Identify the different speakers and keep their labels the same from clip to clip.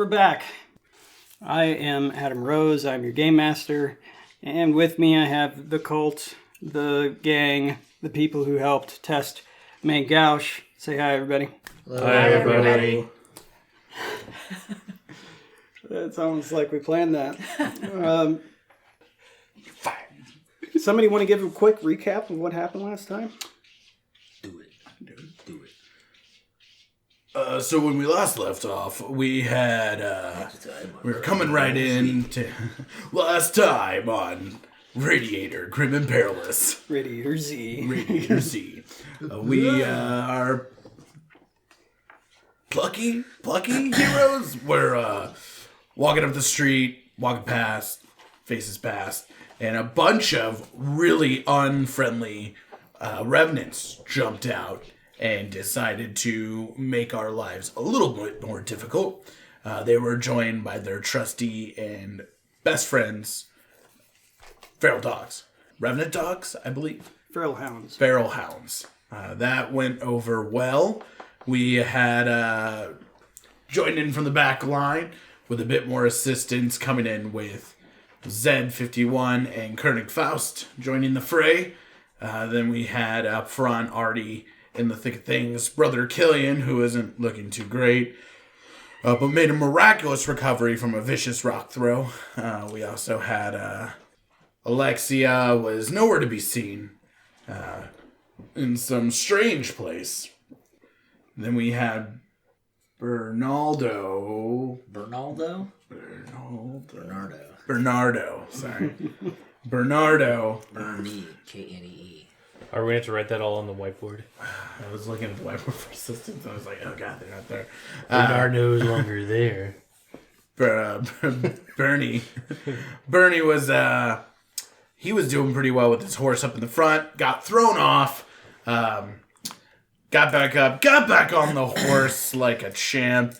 Speaker 1: we're back. I am Adam Rose. I'm your Gamemaster. And with me I have the cult, the gang, the people who helped test Gauche. Say hi, everybody.
Speaker 2: Hello. Hi, everybody.
Speaker 1: It's almost like we planned that. Somebody want to give a quick recap of what happened last time?
Speaker 2: Do it.
Speaker 3: So when we last left off, we had, we were coming right in to last time on Radiator, Grim and Perilous.
Speaker 1: Radiator Z.
Speaker 3: We are plucky heroes. We're walking up the street, walking past, faces past, and a bunch of really unfriendly revenants jumped out and decided to make our lives a little bit more difficult. They were joined by their trusty and best friends, feral dogs. Revenant dogs, I believe.
Speaker 1: Feral hounds.
Speaker 3: That went over well. We had joined in from the back line with a bit more assistance, coming in with Z51 and Kernig Faust joining the fray. Then we had up front, already in the thick of things, Brother Kileen, who isn't looking too great, but made a miraculous recovery from a vicious rock throw. We also had Alexia, was nowhere to be seen, in some strange place. Then we had Bernardo, sorry. Bernardo.
Speaker 2: Bernie, Knee.
Speaker 4: Are we going to have to write that all on the whiteboard?
Speaker 3: I was looking at the whiteboard for assistance. I was like, oh god, they're not there.
Speaker 4: Bernardo is longer there.
Speaker 3: Bernie was, he was doing pretty well with his horse up in the front. Got thrown off. Got back up. Got back on the horse like a champ.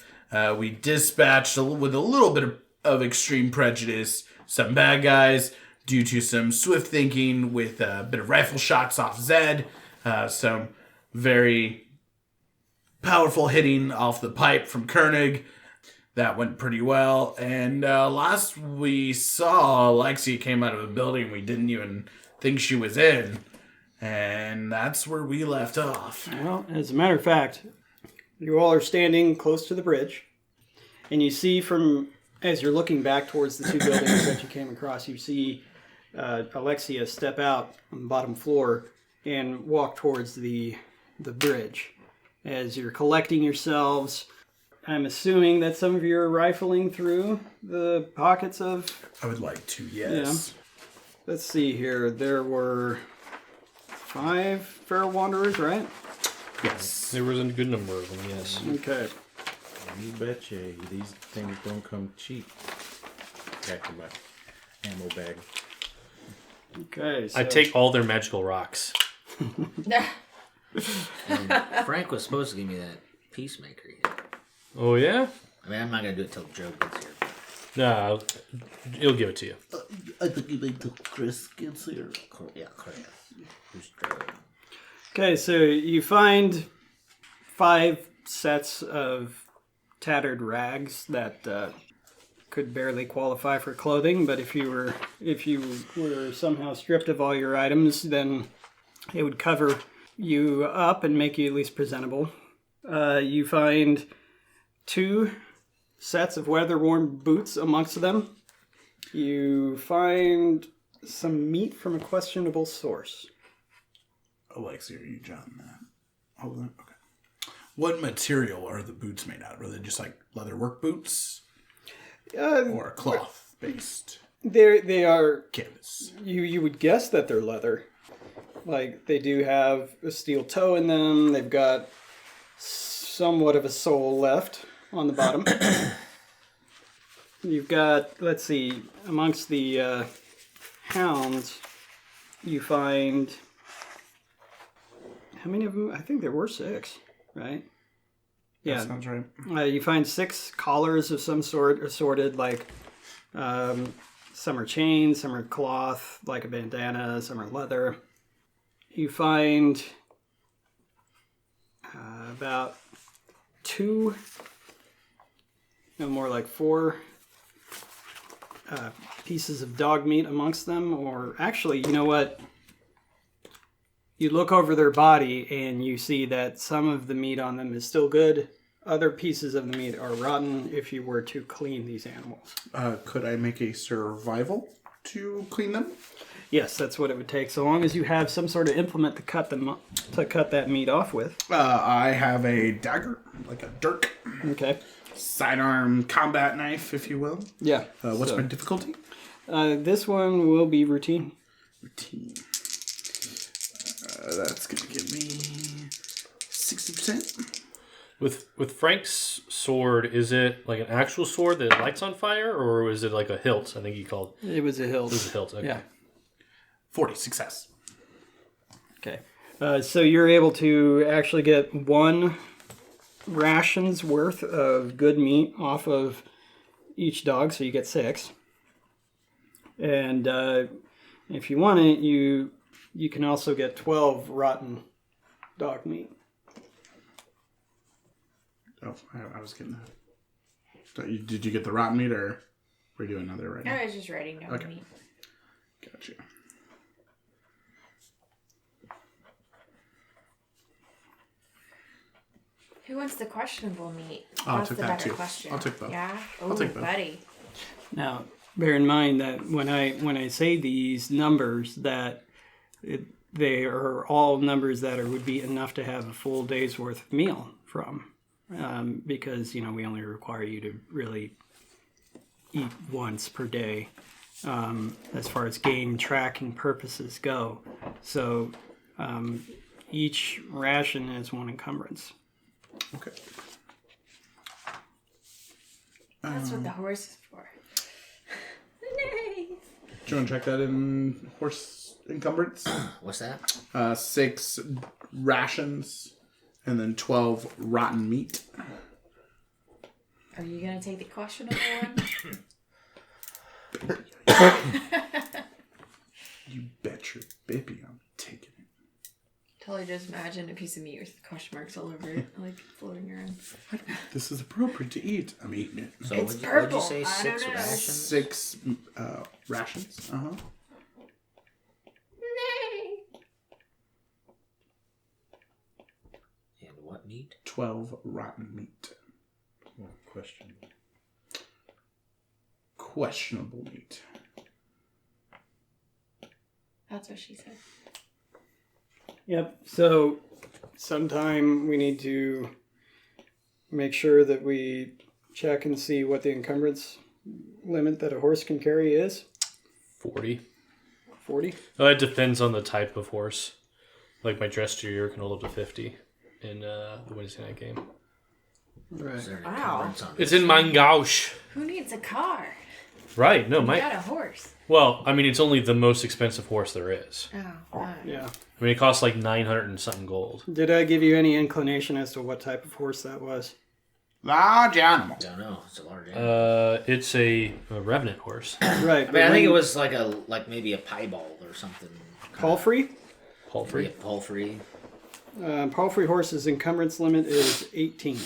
Speaker 3: We dispatched with a little bit of extreme prejudice some bad guys, due to some swift thinking with a bit of rifle shots off Zed. Some very powerful hitting off the pipe from Kernig. That went pretty well. And last we saw, Alexia came out of a building we didn't even think she was in. And that's where we left off.
Speaker 1: Well, as a matter of fact, you all are standing close to the bridge. And you see as you're looking back towards the two buildings that you came across, you see Alexia step out on the bottom floor and walk towards the bridge. As you're collecting yourselves, I'm assuming that some of you are rifling through the pockets of...
Speaker 3: I would like to, yes.
Speaker 1: Yeah. Let's see here. There were 5 feral wanderers, right?
Speaker 3: Yes.
Speaker 4: There was a good number of them, yes.
Speaker 1: Okay.
Speaker 5: You betcha. These things don't come cheap. Back to my ammo bag.
Speaker 1: Okay, so...
Speaker 4: I take all their magical rocks.
Speaker 2: And Frank was supposed to give me that peacemaker.
Speaker 4: Oh, yeah?
Speaker 2: I mean, I'm not going to do it till Joe gets here.
Speaker 4: No, he'll give it to you.
Speaker 5: I think you wait till Chris gets here.
Speaker 2: Yeah, Chris. Who's driving?
Speaker 1: Okay, so you find 5 sets of tattered rags that could barely qualify for clothing, but if you were somehow stripped of all your items, then it would cover you up and make you at least presentable. You find 2 sets of weather-worn boots amongst them. You find some meat from a questionable source.
Speaker 3: Alexia, are you jotting that? Hold on. Okay. What material are the boots made out of? Are they just like leather work boots? Or cloth based?
Speaker 1: They are
Speaker 3: Canvas.
Speaker 1: You would guess that they're leather. Like, they do have a steel toe in them. They've got somewhat of a sole left on the bottom. You've got, let's see, amongst the hounds, you find... How many of them? I think there were 6, right? Yeah.
Speaker 3: That sounds right.
Speaker 1: You find 6 collars of some sort assorted, like some are chains, some are cloth, like a bandana, some are leather. You find about 2 more like 4 pieces of dog meat amongst them, or actually, you know what? You look over their body and you see that some of the meat on them is still good. Other pieces of the meat are rotten if you were to clean these animals.
Speaker 3: Could I make a survival to clean them?
Speaker 1: Yes, that's what it would take. So long as you have some sort of implement to cut that meat off with.
Speaker 3: I have a dagger, like a dirk.
Speaker 1: Okay.
Speaker 3: Sidearm combat knife, if you will.
Speaker 1: Yeah.
Speaker 3: What's my difficulty?
Speaker 1: This one will be routine.
Speaker 3: Routine. That's going to give me 60%.
Speaker 4: With Frank's sword, is it like an actual sword that lights on fire, or is it like a hilt? I think he called
Speaker 1: It was a hilt.
Speaker 4: it was a hilt. Okay.
Speaker 1: Yeah.
Speaker 3: 40 success.
Speaker 1: Okay. So you're able to actually get 1 ration's worth of good meat off of each dog, so you get 6. And if you want it, you can also get 12 rotten dog meat.
Speaker 3: Oh, I was getting that. Did you get the rotten meat, or we're doing another right now?
Speaker 6: I was just writing down
Speaker 3: Okay.
Speaker 6: meat.
Speaker 3: Gotcha.
Speaker 6: Who wants the questionable meat?
Speaker 3: I'll
Speaker 6: That's
Speaker 3: take
Speaker 6: the
Speaker 3: that
Speaker 6: better
Speaker 3: too.
Speaker 6: question.
Speaker 3: I'll take both.
Speaker 6: Yeah?
Speaker 3: I'll take both.
Speaker 6: buddy.
Speaker 1: Now, bear in mind that when I say these numbers, that they are all numbers that would be enough to have a full day's worth of meal from, because we only require you to really eat once per day, as far as game tracking purposes go. So each ration has 1 encumbrance.
Speaker 3: Okay.
Speaker 6: That's what the horse is for. Nay.
Speaker 3: Do you want to check that in horse encumbrance?
Speaker 2: What's that?
Speaker 3: 6 rations, and then 12 rotten meat.
Speaker 6: Are you going to take the questionable one?
Speaker 3: You bet your baby I'm taking it.
Speaker 6: Totally just imagine a piece of meat with question marks all over it, like floating around.
Speaker 3: This is appropriate to eat. I'm eating it.
Speaker 2: So
Speaker 6: It's
Speaker 2: what'd you
Speaker 6: purple.
Speaker 2: say?
Speaker 6: I
Speaker 2: 6
Speaker 6: don't know.
Speaker 2: rations?
Speaker 3: 6 rations. Uh-huh.
Speaker 6: Nay.
Speaker 2: And what meat?
Speaker 3: 12 rotten meat.
Speaker 5: Question.
Speaker 3: Questionable meat.
Speaker 6: That's what she said.
Speaker 1: Yep. So sometime we need to make sure that we check and see what the encumbrance limit that a horse can carry is.
Speaker 4: 40.
Speaker 1: 40?
Speaker 4: It depends on the type of horse. Like my Drestrier can hold up to 50 in the Wednesday night game.
Speaker 1: Right.
Speaker 2: Is there an
Speaker 6: Wow.
Speaker 2: encumbrance on
Speaker 4: It's
Speaker 2: this?
Speaker 4: in mein Gauche.
Speaker 6: Who needs a car?
Speaker 4: Right. No,
Speaker 6: You
Speaker 4: my.
Speaker 6: got a horse.
Speaker 4: Well, I mean, it's only the most expensive horse there is.
Speaker 6: Oh, wow.
Speaker 1: Yeah.
Speaker 4: I mean, it costs like 900 and something gold.
Speaker 1: Did I give you any inclination as to what type of horse that was?
Speaker 3: Large animal.
Speaker 2: I don't know. It's a large animal.
Speaker 4: It's a Revenant horse.
Speaker 1: Right.
Speaker 2: I mean, I think it was like maybe a piebald or something.
Speaker 1: Palfrey.
Speaker 2: Maybe a
Speaker 4: Palfrey.
Speaker 2: palfrey.
Speaker 1: Palfrey horse's encumbrance limit is 18.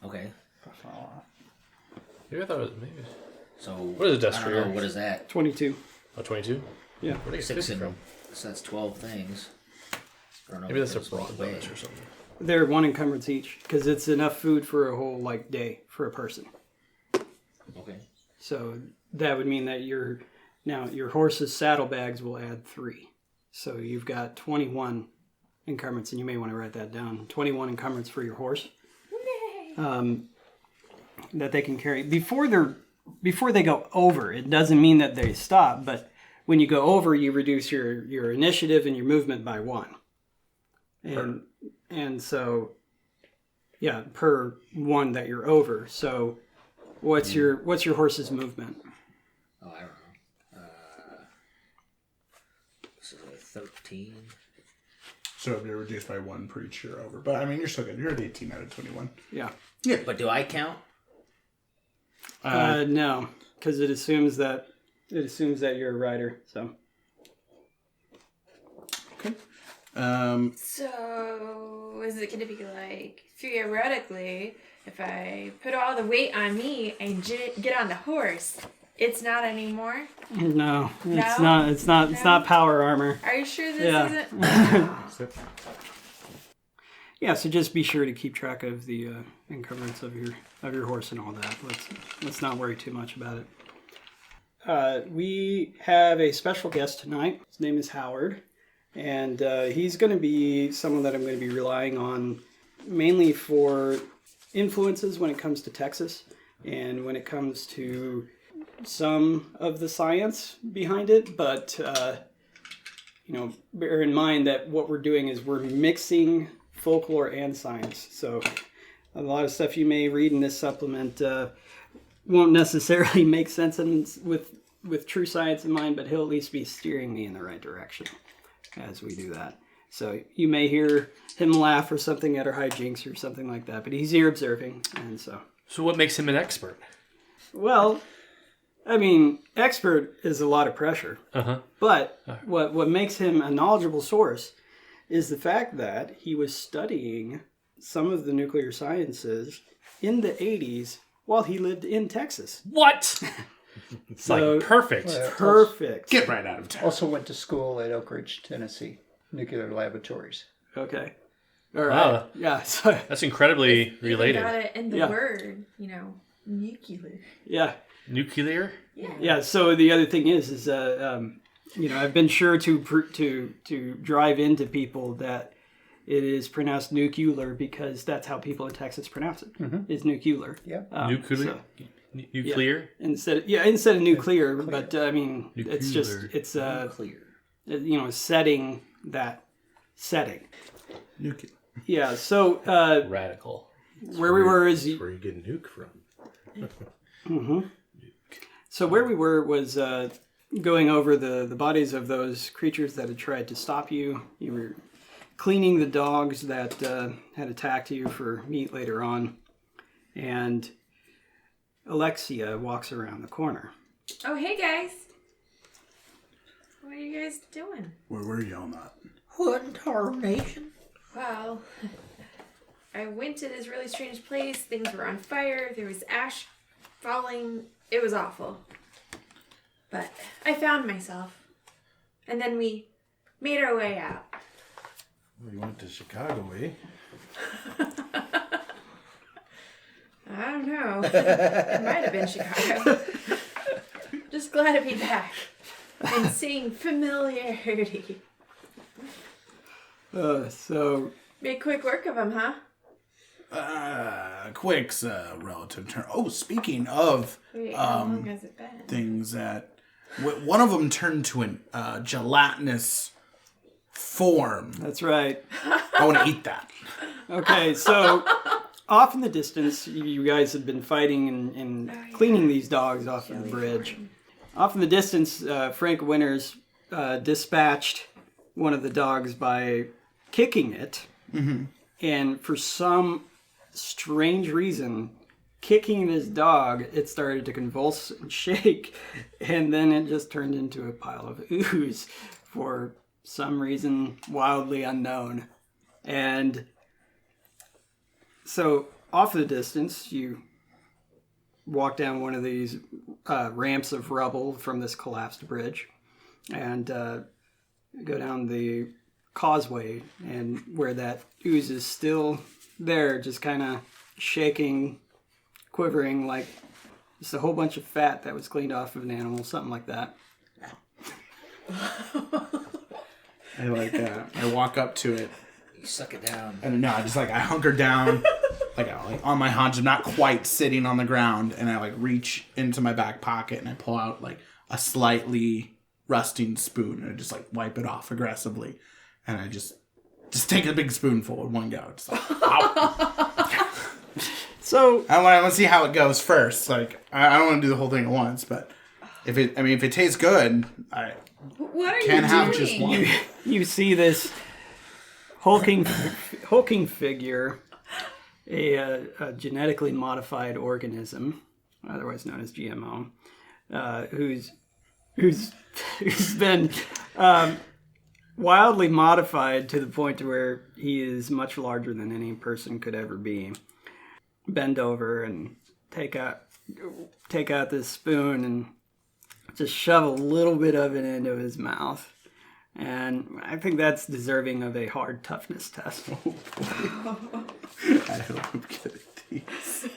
Speaker 2: Okay.
Speaker 4: Maybe I thought it was maybe.
Speaker 2: So
Speaker 4: What is a
Speaker 2: I don't know.
Speaker 4: Destrier?
Speaker 2: What is that?
Speaker 1: 22.
Speaker 4: Oh, 22?
Speaker 1: Yeah.
Speaker 4: Where do you get
Speaker 2: 6
Speaker 4: 50
Speaker 2: in.
Speaker 4: from?
Speaker 2: So that's 12 things. I don't know
Speaker 4: Maybe
Speaker 2: what
Speaker 4: that's a
Speaker 2: those
Speaker 4: broad
Speaker 2: weigh.
Speaker 4: bonus or something.
Speaker 1: They're 1 encumbrance each because it's enough food for a whole day for a person.
Speaker 2: Okay.
Speaker 1: So that would mean that your horse's saddlebags will add 3. So you've got 21 encumbrance, and you may want to write that down. 21 encumbrance for your horse that they can carry before they go over. It doesn't mean that they stop, but when you go over, you reduce your initiative and your movement by 1. And so, yeah, per 1 that you're over. So, what's your horse's movement?
Speaker 2: Oh, I don't know. This is a 13.
Speaker 3: So it'll be reduced by 1 per each year over. But I mean, you're still good. You're at 18 out of 21.
Speaker 1: Yeah.
Speaker 2: But do I count?
Speaker 1: No, because it assumes that you're a rider. So
Speaker 3: Okay.
Speaker 6: So, is it going to be like, theoretically, if I put all the weight on me and get on the horse, it's not anymore?
Speaker 1: No, it's
Speaker 6: No?
Speaker 1: not. It's not. It's not power armor.
Speaker 6: Are you sure this
Speaker 1: Yeah.
Speaker 6: isn't?
Speaker 1: Yeah, so just be sure to keep track of the encumbrance of your horse and all that. Let's not worry too much about it. We have a special guest tonight. His name is Howard, and he's going to be someone that I'm going to be relying on mainly for influences when it comes to Texas and when it comes to some of the science behind it. But bear in mind that what we're doing is we're mixing folklore and science. So a lot of stuff you may read in this supplement won't necessarily make sense with true science in mind, but he'll at least be steering me in the right direction as we do that. So you may hear him laugh or something at our hijinks or something like that, but he's here observing, and so.
Speaker 4: So what makes him an expert?
Speaker 1: Well, I mean, expert is a lot of pressure.
Speaker 4: Uh-huh.
Speaker 1: But what makes him a knowledgeable source is the fact that he was studying some of the nuclear sciences in the 80s while he lived in Texas.
Speaker 4: What?
Speaker 1: So,
Speaker 4: like perfect.
Speaker 1: Perfect.
Speaker 3: Get right out of town.
Speaker 7: Also went to school at Oak Ridge, Tennessee, nuclear laboratories.
Speaker 1: Okay. All right.
Speaker 4: Wow.
Speaker 1: Yeah. So,
Speaker 4: That's incredibly
Speaker 6: Even
Speaker 4: related.
Speaker 6: got it in the
Speaker 1: Yeah.
Speaker 6: word, nuclear.
Speaker 1: yeah.
Speaker 4: Nuclear?
Speaker 1: Yeah. So the other thing is I've been sure to drive into people that it is pronounced nuclear because that's how people in Texas pronounce it. Is nuclear.
Speaker 7: Yeah.
Speaker 4: Nuclear?
Speaker 1: So,
Speaker 4: Nuclear?
Speaker 1: instead of nuclear, but I mean it's just
Speaker 4: Nuclear.
Speaker 2: Clear.
Speaker 1: setting that setting.
Speaker 3: Nuke.
Speaker 1: Yeah. So
Speaker 4: Radical.
Speaker 1: where we were is
Speaker 5: Where you get nuke from?
Speaker 1: So where we were was going over the bodies of those creatures that had tried to stop you. You were cleaning the dogs that had attacked you for meat later on. And Alexia walks around the corner.
Speaker 6: Oh, hey guys. What are you guys doing?
Speaker 3: Where were you on that?
Speaker 2: What in tarnation?
Speaker 6: Well, I went to this really strange place. Things were on fire. There was ash falling. It was awful. But I found myself. And then we made our way out.
Speaker 5: We went to Chicago, eh?
Speaker 6: I don't know. It might have been Chicago. Just glad to be back. And seeing familiarity.
Speaker 1: So
Speaker 6: Made quick work of him, huh?
Speaker 3: Quick's a relative term. Oh, speaking of
Speaker 6: Wait, how long has it been?
Speaker 3: things that... One of them turned to a gelatinous form.
Speaker 1: that's right.
Speaker 3: I want to eat that.
Speaker 1: Okay, so off in the distance, you guys have been fighting and cleaning these dogs off of the bridge. Off in the distance, Frank Winters dispatched one of the dogs by kicking it. Mm-hmm. And for some strange reason, kicking this dog, it started to convulse and shake. And then it just turned into a pile of ooze for some reason wildly unknown. And so off the distance, you walk down one of these ramps of rubble from this collapsed bridge and go down the causeway, and where that ooze is still there, just kind of shaking, quivering, like just a whole bunch of fat that was cleaned off of an animal, something like that.
Speaker 3: I walk up to it.
Speaker 2: You suck it down.
Speaker 3: And no, I hunker down, like on my haunches, not quite sitting on the ground, and I reach into my back pocket and I pull out a slightly rusting spoon and I just wipe it off aggressively, and I just take a big spoonful in one go. Just ow.
Speaker 1: So
Speaker 3: I want to see how it goes first. I don't want to do the whole thing at once, but if it tastes good, I
Speaker 6: What are
Speaker 3: can't
Speaker 6: you
Speaker 3: have
Speaker 6: doing?
Speaker 3: just one.
Speaker 1: you see this hulking figure, a genetically modified organism, otherwise known as G.M.O, who's been wildly modified to the point to where he is much larger than any person could ever be. bend over and take out this spoon and just shove a little bit of it into his mouth. And I think that's deserving of a hard toughness test.
Speaker 3: I hope I'm getting these.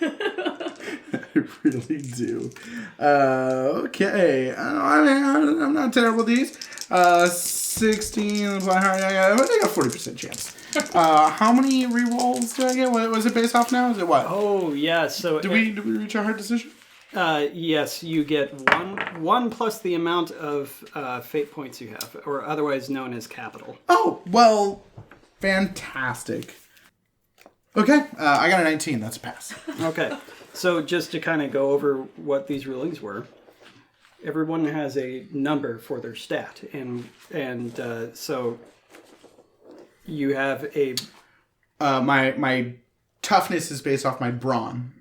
Speaker 3: I really do. Okay. I'm not terrible at these. 16. I got a 40% chance. How many rerolls do I get? What was it based off now? Is it what?
Speaker 1: Oh, yeah. So
Speaker 3: Did we reach our hard decision?
Speaker 1: yes, you get one plus the amount of fate points you have, or otherwise known as capital.
Speaker 3: Oh, well, fantastic. Okay, I got a 19. That's a pass.
Speaker 1: Okay, so just to kind of go over what these rulings were, everyone has a number for their stat, and so you have a
Speaker 3: My toughness is based off my brawn,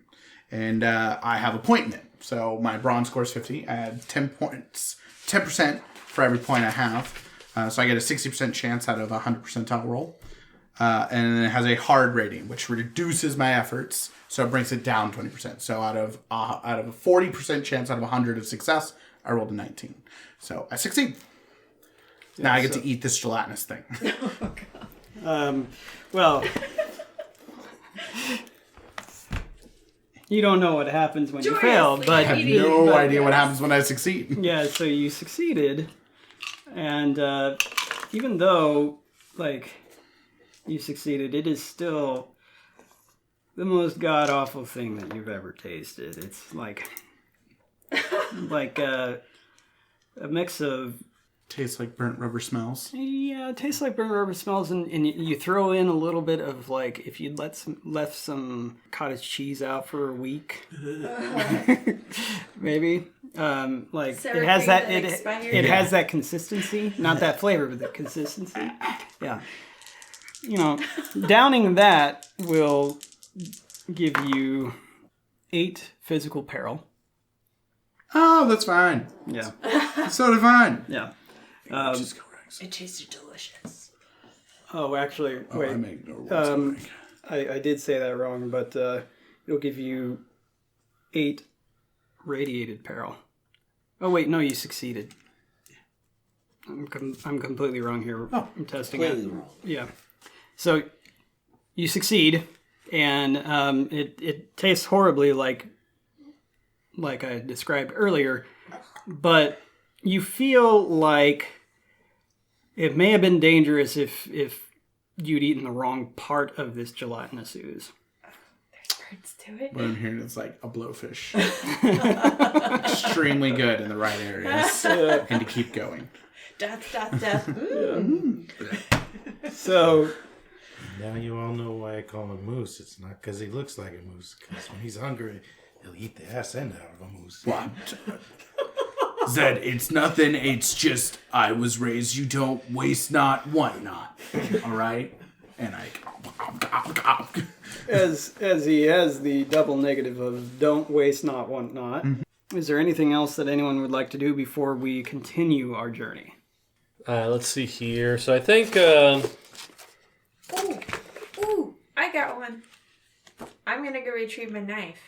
Speaker 3: and I have a point in it. So my brawn score is 50. I add 10 points, 10% for every point I have. So I get a 60% chance out of a 100 percentile roll. And then it has a hard rating, which reduces my efforts, so it brings it down 20%. So out of a 40% chance out of 100 of success, I rolled a 19. So I succeed. Now I get to eat this gelatinous thing.
Speaker 1: well. You don't know what happens when you fail, but
Speaker 3: I have no idea what happens when I succeed.
Speaker 1: Yeah, so you succeeded, and even though, you succeeded, it is still the most god-awful thing that you've ever tasted. It's like a mix of...
Speaker 3: Tastes like burnt rubber smells.
Speaker 1: Yeah, it tastes like burnt rubber smells, and you throw in a little bit of, if you'd left some cottage cheese out for a week. Maybe. It has that it has that consistency. Not that flavor, but the consistency. Yeah. Downing that will give you 8 physical peril.
Speaker 3: Oh, that's fine.
Speaker 1: Yeah.
Speaker 3: That's totally fine.
Speaker 1: Yeah.
Speaker 2: It tasted delicious.
Speaker 1: Oh, actually, wait.
Speaker 3: I make no rules.
Speaker 1: I did say that wrong, but it'll give you 8 radiated peril. Oh, wait, no, you succeeded. I'm completely wrong here.
Speaker 3: Oh,
Speaker 1: I'm testing it. Yeah. So you succeed, and it tastes horribly like I described earlier, but you feel like it may have been dangerous if you'd eaten the wrong part of this gelatinous ooze.
Speaker 6: There's parts to it.
Speaker 3: What I'm hearing is like a blowfish. Extremely good in the right areas. And to keep going.
Speaker 2: Death.
Speaker 1: So...
Speaker 5: Now you all know why I call him Moose. It's not because he looks like a moose. Because when he's hungry, he'll eat the ass end out of a moose.
Speaker 3: What? Zed, it's nothing. It's just I was raised. You don't waste not, want not. All right? And
Speaker 1: as he has the double negative of don't waste not, want not. Mm-hmm. Is there anything else that anyone would like to do before we continue our journey?
Speaker 4: Let's see here. So I think...
Speaker 6: Ooh, I got one. I'm going to go retrieve my knife.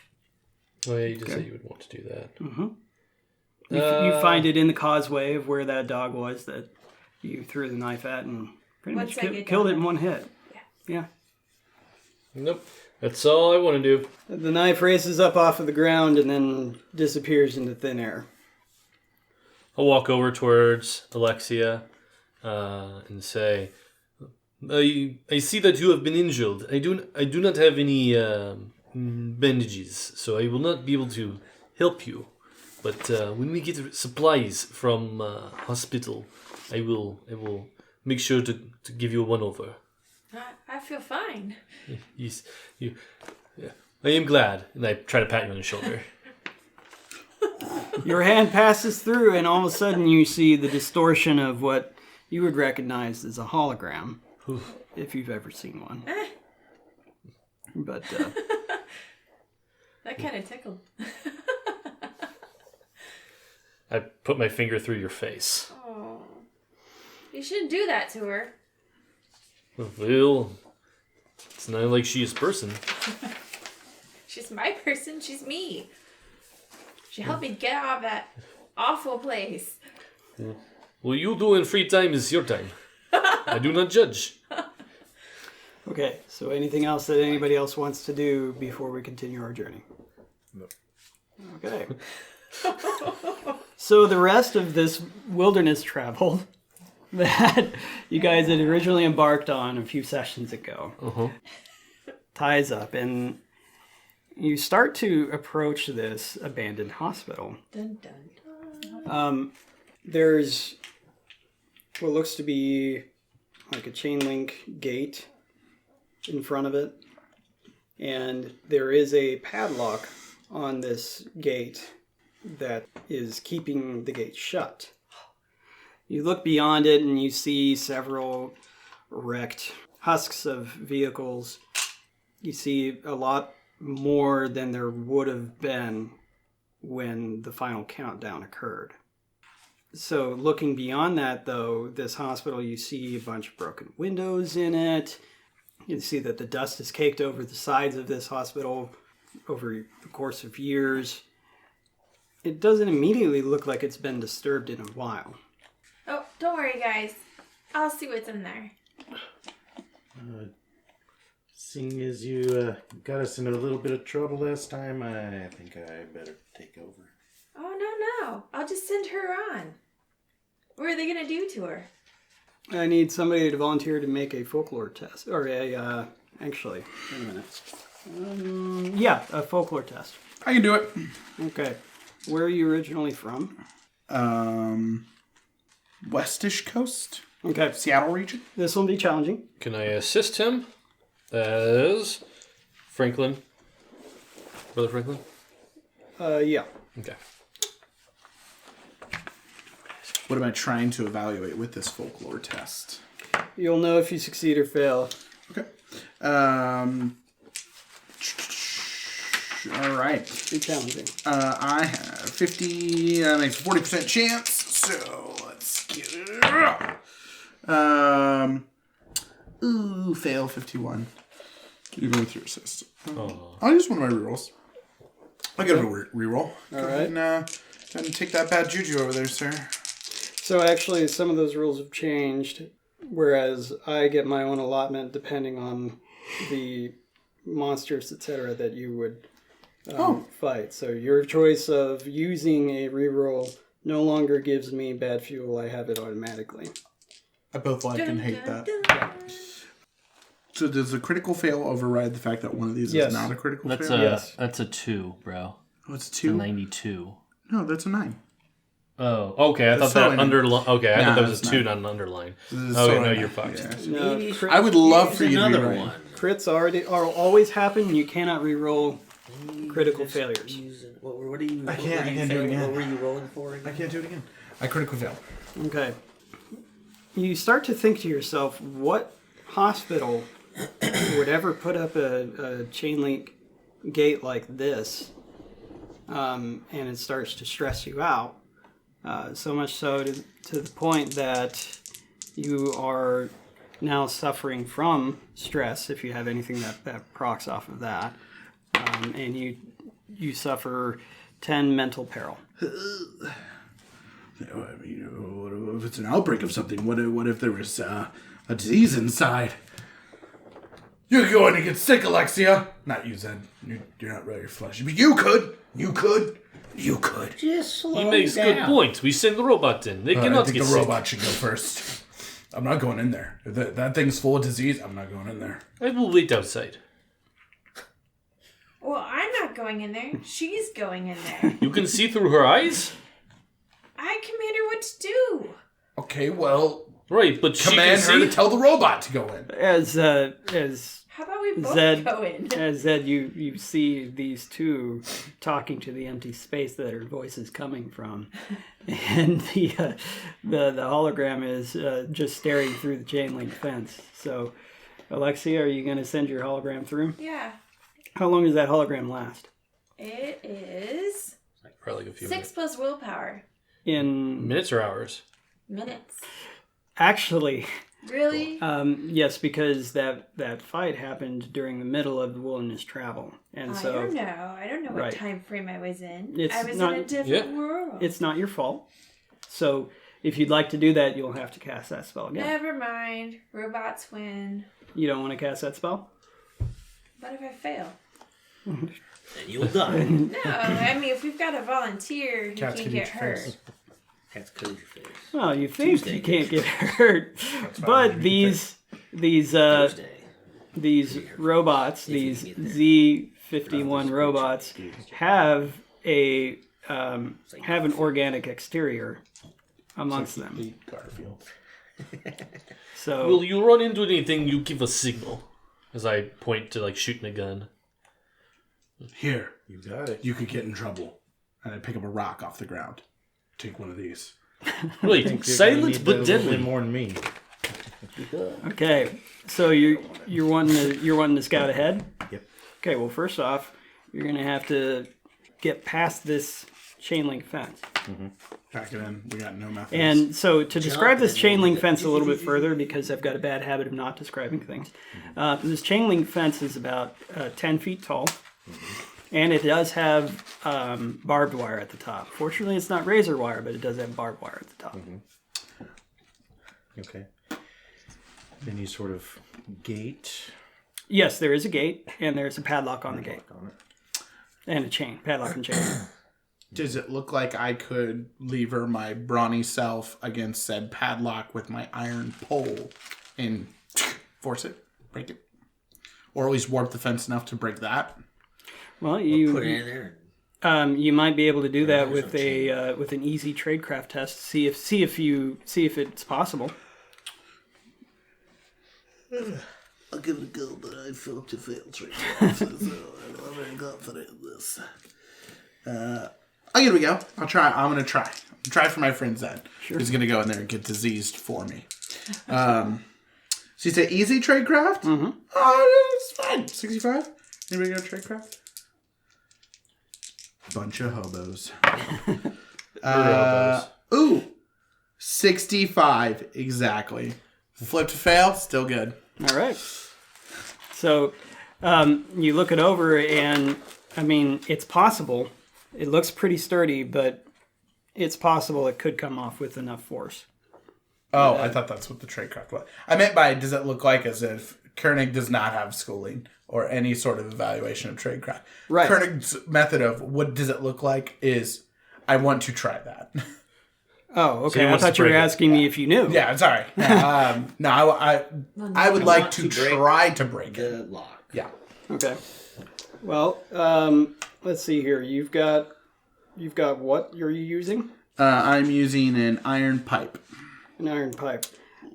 Speaker 4: Oh, yeah, you just said you would want to do that.
Speaker 1: Mm-hmm. You find it in the causeway of where that dog was that you threw the knife at and pretty much killed it in one hit. Yeah.
Speaker 4: Nope. That's all I want to do.
Speaker 1: The knife races up off of the ground and then disappears into thin air.
Speaker 4: I'll walk over towards Alexia and say, I see that you have been injured. I do not have any bandages, so I will not be able to help you. But when we get supplies from hospital, I will make sure to give you a one-over.
Speaker 6: I feel fine.
Speaker 4: Yes, I am glad. And I try to pat you on the shoulder.
Speaker 1: Your hand passes through, and all of a sudden you see the distortion of what you would recognize as a hologram, if you've ever seen one. But
Speaker 6: that kind of tickled.
Speaker 4: I put my finger through your face.
Speaker 6: Oh, you shouldn't do that to her.
Speaker 4: Well, it's not like she is person.
Speaker 6: She's my person. She's me. She helped me get out of that awful place.
Speaker 4: What you do in free time is your time. I do not judge.
Speaker 1: Okay, so anything else that anybody else wants to do before we continue our journey?
Speaker 5: No.
Speaker 1: Okay. So the rest of this wilderness travel that you guys had originally embarked on a few sessions ago ties up, and you start to approach this abandoned hospital.
Speaker 6: Dun, dun, dun.
Speaker 1: There's what looks to be like a chain link gate in front of it, and there is a padlock on this gate that is keeping the gate shut. You look beyond it and you see several wrecked husks of vehicles. You see a lot more than there would have been when the final countdown occurred. So looking beyond that, though, this hospital, you see a bunch of broken windows in it. You see that the dust is caked over the sides of this hospital over the course of years. It doesn't immediately look like it's been disturbed in a while.
Speaker 6: Oh, don't worry, guys. I'll see what's in there.
Speaker 5: Seeing as you got us in a little bit of trouble last time, I think I better take over.
Speaker 6: Oh, no. I'll just send her on. What are they going to do to her?
Speaker 1: I need somebody to volunteer to make a folklore test. Or actually, wait a minute. A folklore test.
Speaker 3: I can do it.
Speaker 1: Okay. Where are you originally from?
Speaker 3: Westish coast,
Speaker 1: Okay.
Speaker 3: Seattle region.
Speaker 1: This will be challenging.
Speaker 4: Can I assist him as Franklin? Brother Franklin?
Speaker 1: Yeah.
Speaker 4: Okay.
Speaker 3: What am I trying to evaluate with this folklore test?
Speaker 1: You'll know if you succeed or fail.
Speaker 3: Okay. All right.
Speaker 1: Be challenging.
Speaker 3: I have 50. That makes a 40% chance. So let's get it. Fail 51. Even with your assist. I'll use one of my rerolls. I'll get a reroll.
Speaker 1: All right.
Speaker 3: And take that bad juju over there, sir.
Speaker 1: So actually, some of those rules have changed, whereas I get my own allotment depending on the monsters, etc., that you would fight. So your choice of using a reroll no longer gives me bad fuel. I have it automatically.
Speaker 3: I both like and hate
Speaker 6: Dun,
Speaker 3: that.
Speaker 6: dun.
Speaker 3: So does a critical fail override the fact that one of these
Speaker 1: Yes.
Speaker 3: is not a critical
Speaker 4: That's
Speaker 3: fail?
Speaker 1: Yes.
Speaker 4: That's a 2, bro.
Speaker 3: Oh, it's
Speaker 4: It's a
Speaker 3: 2?
Speaker 4: 92.
Speaker 3: No, that's a 9.
Speaker 4: Oh, okay. I
Speaker 3: That's
Speaker 4: thought that
Speaker 3: so
Speaker 4: underline. Okay, I
Speaker 3: Nah,
Speaker 4: thought that was
Speaker 3: it's
Speaker 4: a 2,
Speaker 3: not.
Speaker 4: not an underline.
Speaker 3: This is
Speaker 4: Okay,
Speaker 3: so
Speaker 4: no,
Speaker 3: I-
Speaker 4: you're fucked.
Speaker 3: yeah.
Speaker 1: No,
Speaker 2: Maybe
Speaker 1: crit-
Speaker 3: I would love for you to be
Speaker 2: another
Speaker 3: right.
Speaker 2: one.
Speaker 1: crits always happen. You cannot reroll critical failures.
Speaker 2: What are you?
Speaker 3: I can't do it again.
Speaker 2: What were you rolling for?
Speaker 3: I can't do it again. I critical fail.
Speaker 1: Okay. You start to think to yourself, what hospital would ever put up a chain link gate like this? And it starts to stress you out. So much so to the point that you are now suffering from stress, if you have anything that procs off of that. And you suffer 10 mental peril.
Speaker 3: I mean, what if it's an outbreak of something? What if there was a disease inside? You're going to get sick, Alexia. Not you, Zed. You're not really your flesh. But you could. You could. You could.
Speaker 2: Just slow
Speaker 4: He makes
Speaker 2: down.
Speaker 4: good points. We send the robots in. They
Speaker 3: I
Speaker 4: cannot
Speaker 3: think
Speaker 4: get
Speaker 3: the
Speaker 4: sick.
Speaker 3: robot should go first. I'm not going in there. If that thing's full of disease, I'm not going in there.
Speaker 4: I will wait outside.
Speaker 6: Well, I'm not going in there. She's going in there.
Speaker 4: You can see through her eyes?
Speaker 6: I command her what to do.
Speaker 3: Okay, well,
Speaker 4: Right, but she
Speaker 3: command
Speaker 4: can
Speaker 3: her
Speaker 4: see.
Speaker 3: to tell the robot to go in.
Speaker 1: As
Speaker 6: How about we both
Speaker 1: Zed,
Speaker 6: go in?
Speaker 1: as Zed, you see these two talking to the empty space that her voice is coming from, and the hologram is just staring through the chain link fence. So, Alexia, are you going to send your hologram through?
Speaker 6: Yeah.
Speaker 1: How long does that hologram last?
Speaker 6: It is
Speaker 4: Probably like a few
Speaker 6: 6 plus willpower.
Speaker 1: In
Speaker 4: minutes or hours?
Speaker 6: Minutes.
Speaker 1: actually,
Speaker 6: Really?
Speaker 1: Yes, because that fight happened during the middle of the wilderness travel, and
Speaker 6: I
Speaker 1: so
Speaker 6: don't know. I don't know what
Speaker 1: Right.
Speaker 6: time frame I was in.
Speaker 1: It's
Speaker 6: I was
Speaker 1: not-
Speaker 6: in a different world.
Speaker 1: it's not your fault. So if you'd like to do that, you'll have to cast that spell again.
Speaker 6: Never mind. Robots win.
Speaker 1: You don't want to cast that spell?
Speaker 6: What if I fail?
Speaker 2: And you'll die.
Speaker 6: No, I mean, if we've got a volunteer, he
Speaker 5: Cats
Speaker 6: can
Speaker 5: can
Speaker 6: get
Speaker 5: eat your
Speaker 6: hurt.
Speaker 5: face.
Speaker 2: That's cozy face.
Speaker 1: Well, you think
Speaker 2: Tuesday.
Speaker 1: you can't get hurt, but these
Speaker 2: Thursday.
Speaker 1: these robots,
Speaker 2: If you
Speaker 1: these
Speaker 2: can get
Speaker 1: Z51 robots, have an organic exterior amongst them.
Speaker 5: Garfield.
Speaker 1: So
Speaker 4: Will you run into anything? You give a signal. As I point to like shooting a gun.
Speaker 3: Here,
Speaker 5: You got it.
Speaker 3: you could get in trouble. And I pick up a rock off the ground. Take one of these.
Speaker 4: Wait,
Speaker 5: You're gonna
Speaker 4: silent
Speaker 5: need
Speaker 4: but
Speaker 5: a little bit
Speaker 4: deadly.
Speaker 5: more than me.
Speaker 1: okay, so you're wanting to scout ahead.
Speaker 5: Yep.
Speaker 1: Okay, well first off, you're gonna have to get past this chain link fence.
Speaker 3: Pack it in. We got no methods.
Speaker 1: And so to describe this
Speaker 2: and
Speaker 1: chain
Speaker 2: then
Speaker 1: link
Speaker 2: hit.
Speaker 1: fence a little bit further, because I've got a bad habit of not describing things, this chain link fence is about 10 feet tall, and it does have barbed wire at the top. Fortunately, it's not razor wire, but it does have barbed wire at the top.
Speaker 5: Okay. Any sort of gate
Speaker 1: Yes, there is a gate, and there's a padlock on the gate,
Speaker 5: on it?
Speaker 1: and a chain, padlock and chain.
Speaker 3: Does it look like I could lever my brawny self against said padlock with my iron pole and force it, break it? Or at least warp the fence enough to break that?
Speaker 1: Well,
Speaker 2: Put it
Speaker 1: you
Speaker 2: in there.
Speaker 1: you might be able to do that with with an easy tradecraft test. See if it's possible.
Speaker 8: I'll give it a go, but I feel to fail trade. So I'm not very confident in this.
Speaker 3: I'll give it a go. I'm going to try. Try for my friend Zed.
Speaker 1: Sure.
Speaker 3: Who's going to go in there and get diseased for me. So you say easy tradecraft? Mm-hmm. Oh, it's fine. 65? Anybody got tradecraft? Bunch of hobos. Ooh. 65. Exactly. Flip to fail. Still good.
Speaker 1: All right. So you look it over, and I mean, it's possible. It looks pretty sturdy, but it's possible it could come off with enough force.
Speaker 3: Oh, I thought that's what the tradecraft was. I meant by does it look like as if Kernig does not have schooling or any sort of evaluation of tradecraft.
Speaker 1: Right.
Speaker 3: Kernig's method of what does it look like is I want to try that.
Speaker 1: Oh, okay.
Speaker 4: he
Speaker 1: I
Speaker 4: wants to
Speaker 1: thought you were
Speaker 4: break it.
Speaker 1: asking me if you knew.
Speaker 3: Yeah, sorry. No, I would like
Speaker 2: want
Speaker 3: to
Speaker 2: to break
Speaker 3: try to break it.
Speaker 2: The lock.
Speaker 3: Yeah.
Speaker 1: Okay. Well, let's see here. You've got what you're using?
Speaker 3: I'm using an iron pipe.
Speaker 1: An iron pipe.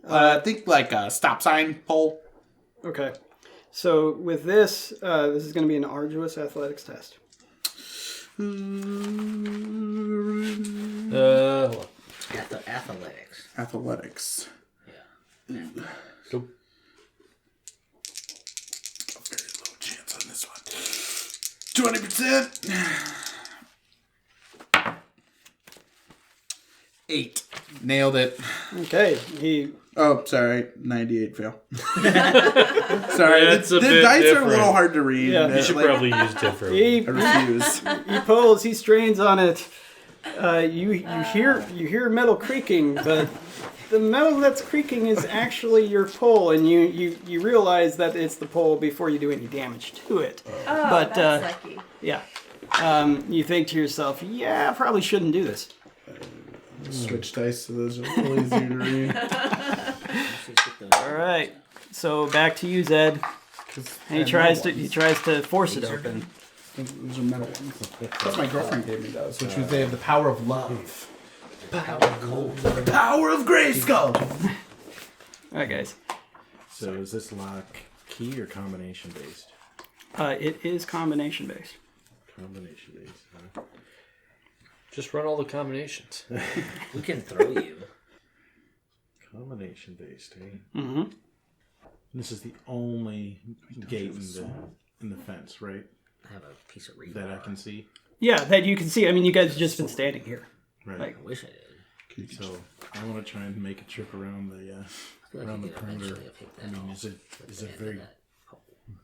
Speaker 3: I think like a stop sign pole.
Speaker 1: Okay. So with this, this is going to be an arduous athletics test.
Speaker 4: Hold on.
Speaker 2: Athletics.
Speaker 3: Athletics.
Speaker 2: Yeah.
Speaker 4: Go.
Speaker 3: Very low chance on this one. 20%. 8. Nailed it.
Speaker 1: Okay.
Speaker 3: Oh, sorry. 98 fail. Sorry.
Speaker 4: Yeah, it's
Speaker 3: the
Speaker 4: a bit
Speaker 3: dice are a
Speaker 4: different.
Speaker 3: little hard to read.
Speaker 1: Yeah.
Speaker 4: You should probably use different.
Speaker 1: He
Speaker 3: I refuse.
Speaker 1: he pulls. He strains on it. You hear metal creaking, but the metal that's creaking is actually your pole, and you realize that it's the pole before you do any damage to it.
Speaker 6: Oh,
Speaker 1: But,
Speaker 6: that's lucky.
Speaker 1: Yeah. You think to yourself, yeah, I probably shouldn't do this.
Speaker 3: Switch dice so those are a little easier to read.
Speaker 1: All right. So back to you, Zed. And he tries to force it open.
Speaker 3: Those are metal ones. That's my girlfriend gave me those, which was they have the power of love. The power of Grayskull.
Speaker 1: All right, guys.
Speaker 5: So is this lock key or combination based?
Speaker 1: It is combination based.
Speaker 5: Combination based, huh?
Speaker 4: Just run all the combinations.
Speaker 2: We can throw you.
Speaker 5: Combination based, eh?
Speaker 1: Mm-hmm.
Speaker 5: This is the only gate in the fence, right?
Speaker 2: I have a piece of rebar.
Speaker 5: That I can see.
Speaker 1: Yeah, that you can see. I mean, you guys have just been standing here.
Speaker 5: Right.
Speaker 1: Like,
Speaker 2: I wish I did.
Speaker 5: So I want to try and make a trip around the around the
Speaker 2: you could
Speaker 5: perimeter?
Speaker 2: eventually have picked that
Speaker 5: I mean,
Speaker 2: off.
Speaker 5: is it very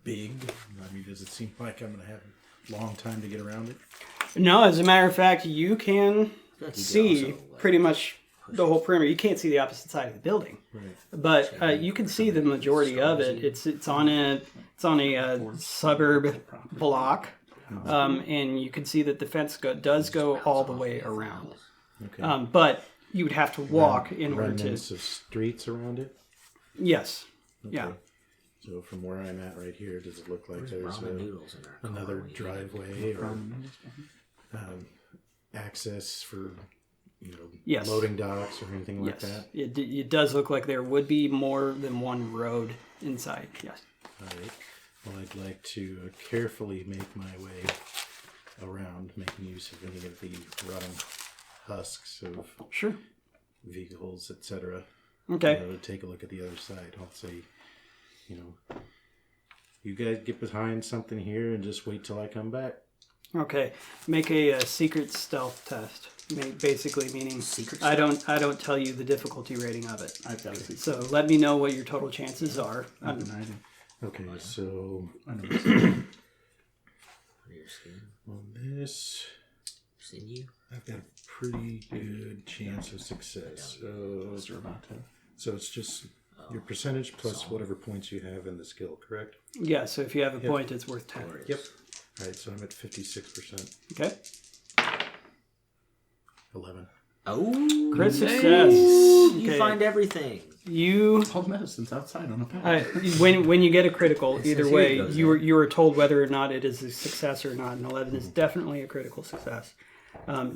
Speaker 5: big? I mean, does it seem like I'm going to have a long time to get around it?
Speaker 1: No, as a matter of fact, you can
Speaker 2: feel like you could
Speaker 1: see
Speaker 2: also, like,
Speaker 1: pretty much the whole perimeter. You can't see the opposite side of the building,
Speaker 5: Right.
Speaker 1: but you can see the majority of it. It's on a suburb block, and you can see that the fence does go all the way around.
Speaker 5: Okay.
Speaker 1: But you would have to walk in order to.
Speaker 5: Remnants of streets around it?
Speaker 1: yes,
Speaker 5: Okay.
Speaker 1: yeah.
Speaker 5: So from where I'm at right here, does it look like there's
Speaker 2: Ramen noodles in our
Speaker 5: another
Speaker 2: car.
Speaker 5: driveway or access for,
Speaker 1: Yes.
Speaker 5: loading docks or anything like
Speaker 1: Yes,
Speaker 5: that?
Speaker 1: it does look like there would be more than one road inside. Yes.
Speaker 5: All right. Well, I'd like to carefully make my way around, making use of any of the rotting husks of
Speaker 1: Sure.
Speaker 5: vehicles, etc.
Speaker 1: Okay.
Speaker 5: To take a look at the other side. I'll say, you guys get behind something here and just wait till I come back.
Speaker 1: Okay. Make a secret stealth test. Basically meaning I don't tell you the difficulty rating of it.
Speaker 7: I've got it.
Speaker 1: So let me know what your total chances are.
Speaker 5: Okay, so
Speaker 2: What are your skin?
Speaker 5: on this,
Speaker 2: Sinew?
Speaker 5: I've got a pretty good chance of success. So it's just your percentage plus whatever points you have in the skill, correct?
Speaker 1: Yeah, so if you have a point, it's worth 10.
Speaker 5: Yep. All right, so I'm at 56%.
Speaker 1: Okay.
Speaker 5: 11.
Speaker 2: Oh,
Speaker 1: Crit success.
Speaker 2: you
Speaker 1: Okay.
Speaker 2: find everything.
Speaker 1: You
Speaker 7: Hold medicines outside on a path.
Speaker 1: when you get a critical,
Speaker 2: It
Speaker 1: either
Speaker 2: says
Speaker 1: way,
Speaker 2: here it goes
Speaker 1: you are told whether or not it is a success or not. And 11 is definitely a critical success.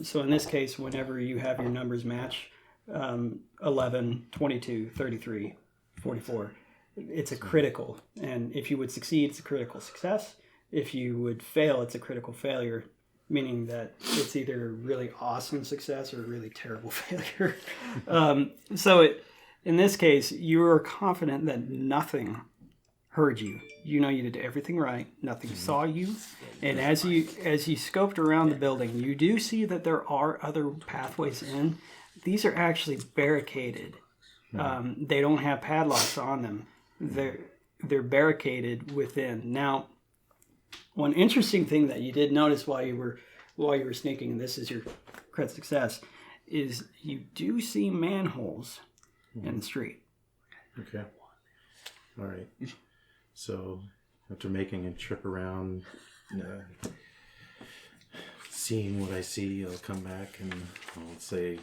Speaker 1: So in this case, whenever you have your numbers match, 11, 22, 33, 44, it's a critical. And if you would succeed, it's a critical success. If you would fail, it's a critical failure, meaning that it's either a really awesome success or a really terrible failure. In this case, you are confident that nothing heard you. You know you did everything right. Nothing saw you. And as you scoped around the building, you do see that there are other pathways in. These are actually barricaded. They don't have padlocks on them. They're barricaded within. Now, one interesting thing that you did notice while you were sneaking, and this is your crit success, is you do see manholes in the street.
Speaker 5: Okay. All right. So after making a trip around, seeing what I see, I'll come back and I'll say,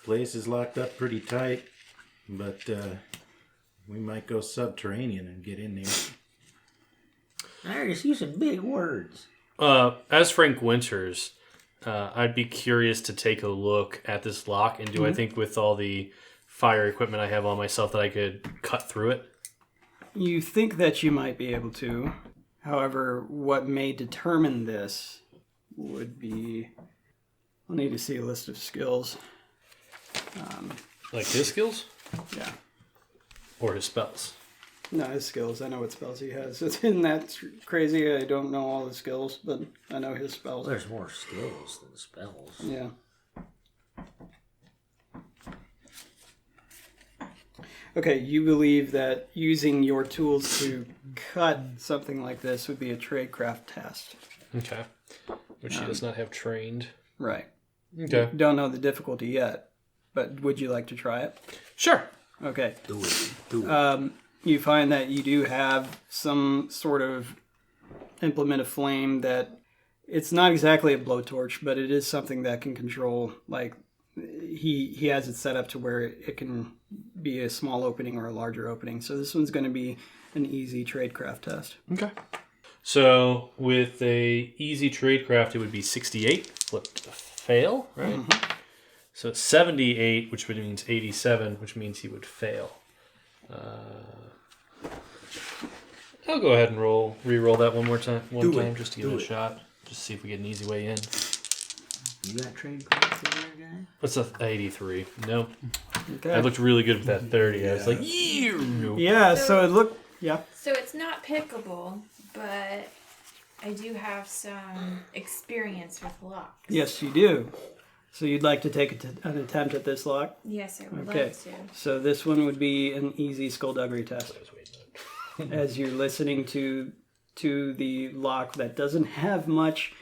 Speaker 5: place is locked up pretty tight, but we might go subterranean and get in there.
Speaker 2: You're just using big words.
Speaker 4: As Frank Winters, I'd be curious to take a look at this lock, and do I think with all the fire equipment I have on myself that I could cut through it?
Speaker 1: You think that you might be able to. However, what may determine this would be... I'll need to see a list of skills.
Speaker 4: Like his skills?
Speaker 1: Yeah.
Speaker 4: Or his spells?
Speaker 1: No, his skills. I know what spells he has. Isn't that crazy? I don't know all the skills, but I know his spells.
Speaker 2: Well, there's more skills than spells.
Speaker 1: Yeah. Okay, you believe that using your tools to cut something like this would be a tradecraft test.
Speaker 4: Okay. Which he does not have trained.
Speaker 1: Right.
Speaker 4: Okay.
Speaker 1: You don't know the difficulty yet, but would you like to try it?
Speaker 4: Sure.
Speaker 1: Okay.
Speaker 2: Do it.
Speaker 1: You find that you do have some sort of implement of flame that it's not exactly a blowtorch, but it is something that can control, like he has it set up to where it can be a small opening or a larger opening. So this one's going to be an easy tradecraft test.
Speaker 4: Okay. So with a easy tradecraft, it would be 68. Flipped fail, right? Mm-hmm. So it's 78, which means 87, which means he would fail. I'll go ahead and re-roll that one time, just to give it a shot. Just see if we get an easy way in.
Speaker 2: You got trade cards there, guy?
Speaker 4: What's a 83? Nope.
Speaker 1: Okay.
Speaker 4: I looked really good with that 30. I was like, nope.
Speaker 1: Yeah, so it looked... Yeah.
Speaker 6: So it's not pickable, but I do have some experience with locks.
Speaker 1: Yes, you do. So you'd like to take an attempt at this lock?
Speaker 6: Yes, I would
Speaker 1: Okay.
Speaker 6: like to.
Speaker 1: So this one would be an easy skullduggery test. As you're listening to the lock that doesn't have much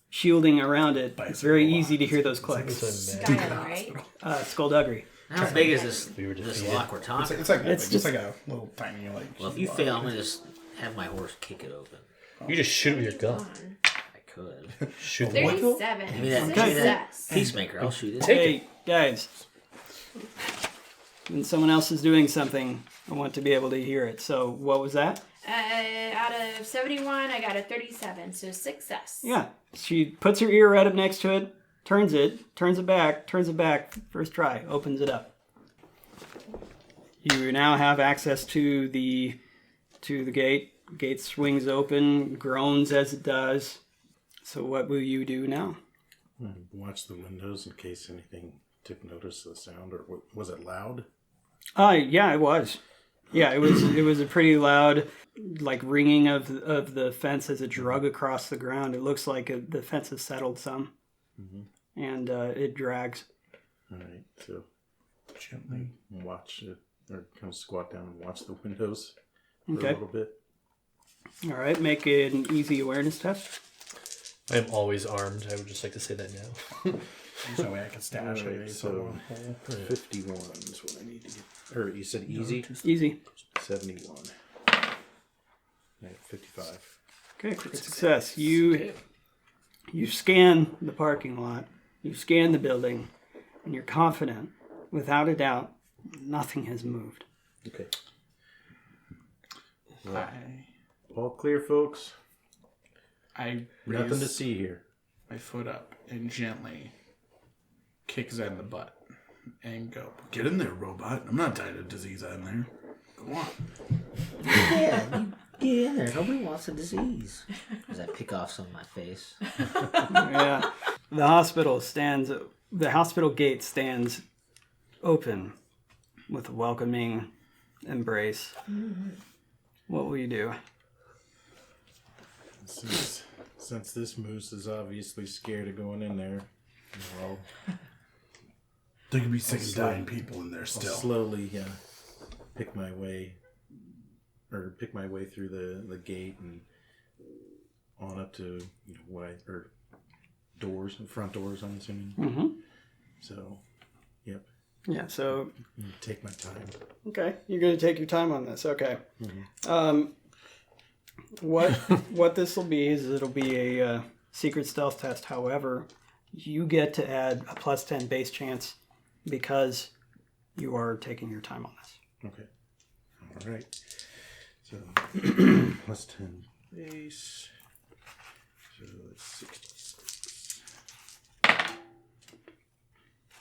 Speaker 1: shielding around it, it's very easy to hear those clicks.
Speaker 6: Style, right?
Speaker 1: Skullduggery.
Speaker 2: How big is this lock we're talking?
Speaker 3: It's like
Speaker 1: It's
Speaker 3: just like a little tiny like.
Speaker 2: Well, if you fail, I'm gonna just have my horse kick it open.
Speaker 4: You just shoot with your gun.
Speaker 2: I could.
Speaker 4: Shoot.
Speaker 6: 37.
Speaker 2: Give me that,
Speaker 6: Success.
Speaker 2: peacemaker. I'll shoot it.
Speaker 1: Hey, guys. When someone else is doing something, I want to be able to hear it. So what was that?
Speaker 6: Out of 71, I got a 37, so success.
Speaker 1: Yeah. She puts her ear right up next to it, turns it back, first try, opens it up. You now have access to the gate. Gate swings open, groans as it does. So what will you do now?
Speaker 5: Watch the windows in case anything took notice of the sound, or was it loud?
Speaker 1: Yeah, it was. Yeah, it was a pretty loud, like ringing of the fence as it drug across the ground. It looks like the fence has settled some, and it drags.
Speaker 5: All right, so gently watch it, or kind of squat down and watch the windows for a little bit.
Speaker 1: All right, make an easy awareness test.
Speaker 4: I am always armed. I would just like to say that now.
Speaker 3: There's no way I can stash
Speaker 5: All
Speaker 3: it.
Speaker 5: right, so 51 is what I need to get. Or you said easy?
Speaker 1: Easy.
Speaker 5: 71. I have 55.
Speaker 1: Okay, crit success. You scan the parking lot, you scan the building, and you're confident, without a doubt, nothing has moved.
Speaker 5: Okay. Well, all clear, folks.
Speaker 3: I
Speaker 5: Nothing to
Speaker 3: raise
Speaker 5: see here.
Speaker 3: my foot up and gently kick Zed in the butt and go, "Get in there, robot. I'm not dying of disease out in there. Go on."
Speaker 2: Yeah, you get in there. Nobody wants a disease. As I pick off some of my face.
Speaker 1: Yeah. The hospital gate stands open with a welcoming embrace. What will you do?
Speaker 5: Since this moose is obviously scared of going in there, well,
Speaker 3: There could be sick and dying people in there
Speaker 5: I'll
Speaker 3: still.
Speaker 5: slowly pick my way through the gate and on up to front doors. I'm assuming.
Speaker 1: Mm-hmm.
Speaker 5: So, yep.
Speaker 1: Yeah. So
Speaker 5: Take my time.
Speaker 1: okay, you're going to take your time on this. Okay. What this will be is it'll be a secret stealth test. However, you get to add a +10 base chance because you are taking your time on this.
Speaker 5: Okay. All right. So +10 base. So that's 66.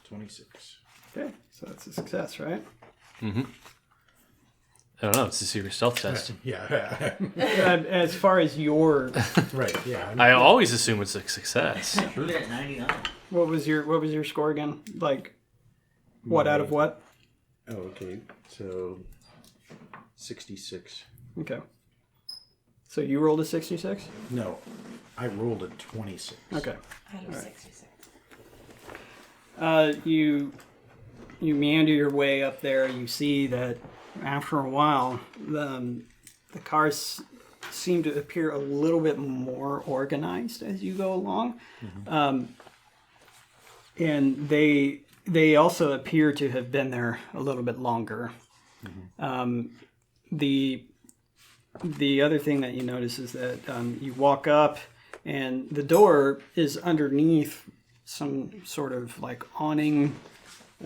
Speaker 5: 26.
Speaker 1: Okay, so that's a success, right?
Speaker 4: I don't know. It's a secret stealth test.
Speaker 5: Yeah.
Speaker 1: As far as your,
Speaker 5: Right. Yeah.
Speaker 4: I always assume it's a success.
Speaker 2: Shoot it at 99.
Speaker 1: what was your score again? Like, what out of what?
Speaker 5: Oh, okay. So 66.
Speaker 1: Okay. So you rolled a 66?
Speaker 5: No, I rolled a 26.
Speaker 1: Okay.
Speaker 6: Out of 66.
Speaker 1: You meander your way up there. You see that after a while, the cars seem to appear a little bit more organized as you go along, and they also appear to have been there a little bit longer. The other thing that you notice is that you walk up, and the door is underneath some sort of like awning,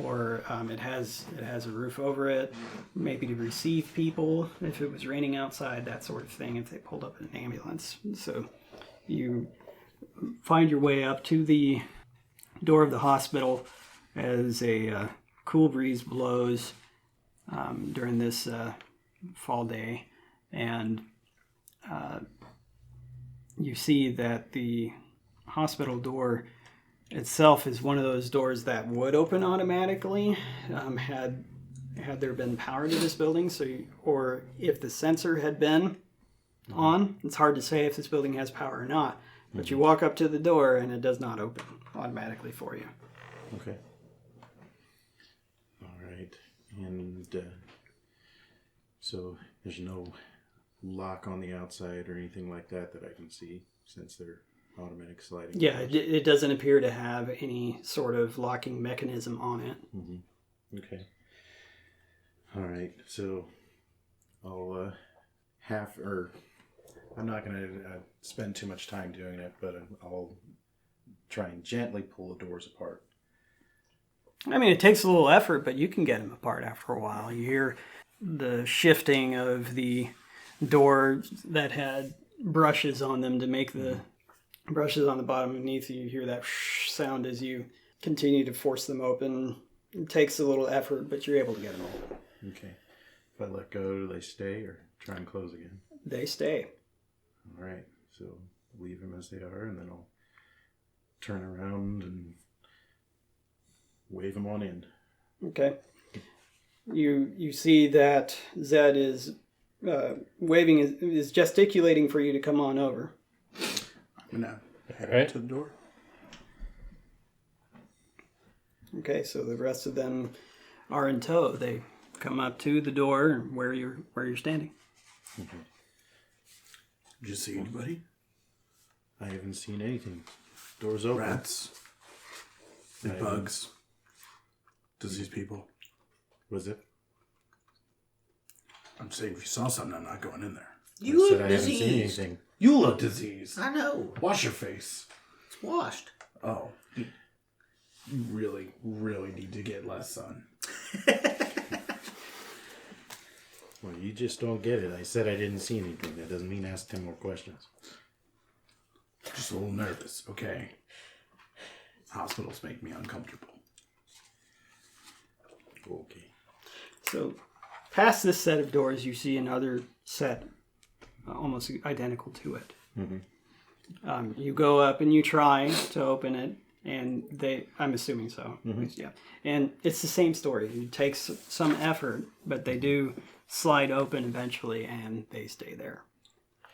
Speaker 1: or it has a roof over it, maybe to receive people if it was raining outside, that sort of thing, if they pulled up in an ambulance. So you find your way up to the door of the hospital as a cool breeze blows during this fall day, and you see that the hospital door itself is one of those doors that would open automatically had there been power to this building, or if the sensor had been on. It's hard to say if this building has power or not, but you walk up to the door and it does not open automatically for you.
Speaker 5: Okay. All right. And so there's no lock on the outside or anything like that I can see, since they're automatic sliding.
Speaker 1: Yeah, it doesn't appear to have any sort of locking mechanism on it.
Speaker 5: Mm-hmm. Okay. All right. So I'll I'm not going to spend too much time doing it, but I'll try and gently pull the doors apart.
Speaker 1: I mean, it takes a little effort, but you can get them apart after a while. You hear the shifting of the door that had brushes on them to make the brushes on the bottom beneath you. You hear that sound as you continue to force them open. It takes a little effort, but you're able to get them open.
Speaker 5: Okay. If I let go, do they stay or try and close again?
Speaker 1: They stay.
Speaker 5: All right. So leave them as they are, and then I'll turn around and wave them on in.
Speaker 1: Okay. You see that Zed is waving, is gesticulating for you to come on over.
Speaker 8: I'm gonna head
Speaker 4: All right.
Speaker 8: to the door.
Speaker 1: Okay, so the rest of them are in tow. They come up to the door where you're standing.
Speaker 5: Okay.
Speaker 8: Did you see anybody?
Speaker 5: I haven't seen anything. Doors open.
Speaker 8: Rats. And bugs. Diseased people.
Speaker 5: Was it?
Speaker 8: I'm saying if you saw something, I'm not going in there.
Speaker 2: You
Speaker 5: I said
Speaker 2: look
Speaker 5: I haven't seen
Speaker 2: diseased.
Speaker 5: anything.
Speaker 8: You look diseased.
Speaker 2: I know.
Speaker 8: Wash your face.
Speaker 2: It's washed.
Speaker 8: Oh. You really, really need to get less sun.
Speaker 5: Well, you just don't get it. I said I didn't see anything. That doesn't mean ask 10 more questions.
Speaker 8: Just a little nervous, okay? Hospitals make me uncomfortable.
Speaker 5: Okay.
Speaker 1: So past this set of doors, you see another set almost identical to it.
Speaker 5: Mm-hmm.
Speaker 1: You go up and you try to open it, and I'm assuming so.
Speaker 5: Mm-hmm.
Speaker 1: Yeah. And it's the same story. It takes some effort, but they do slide open eventually, and they stay there.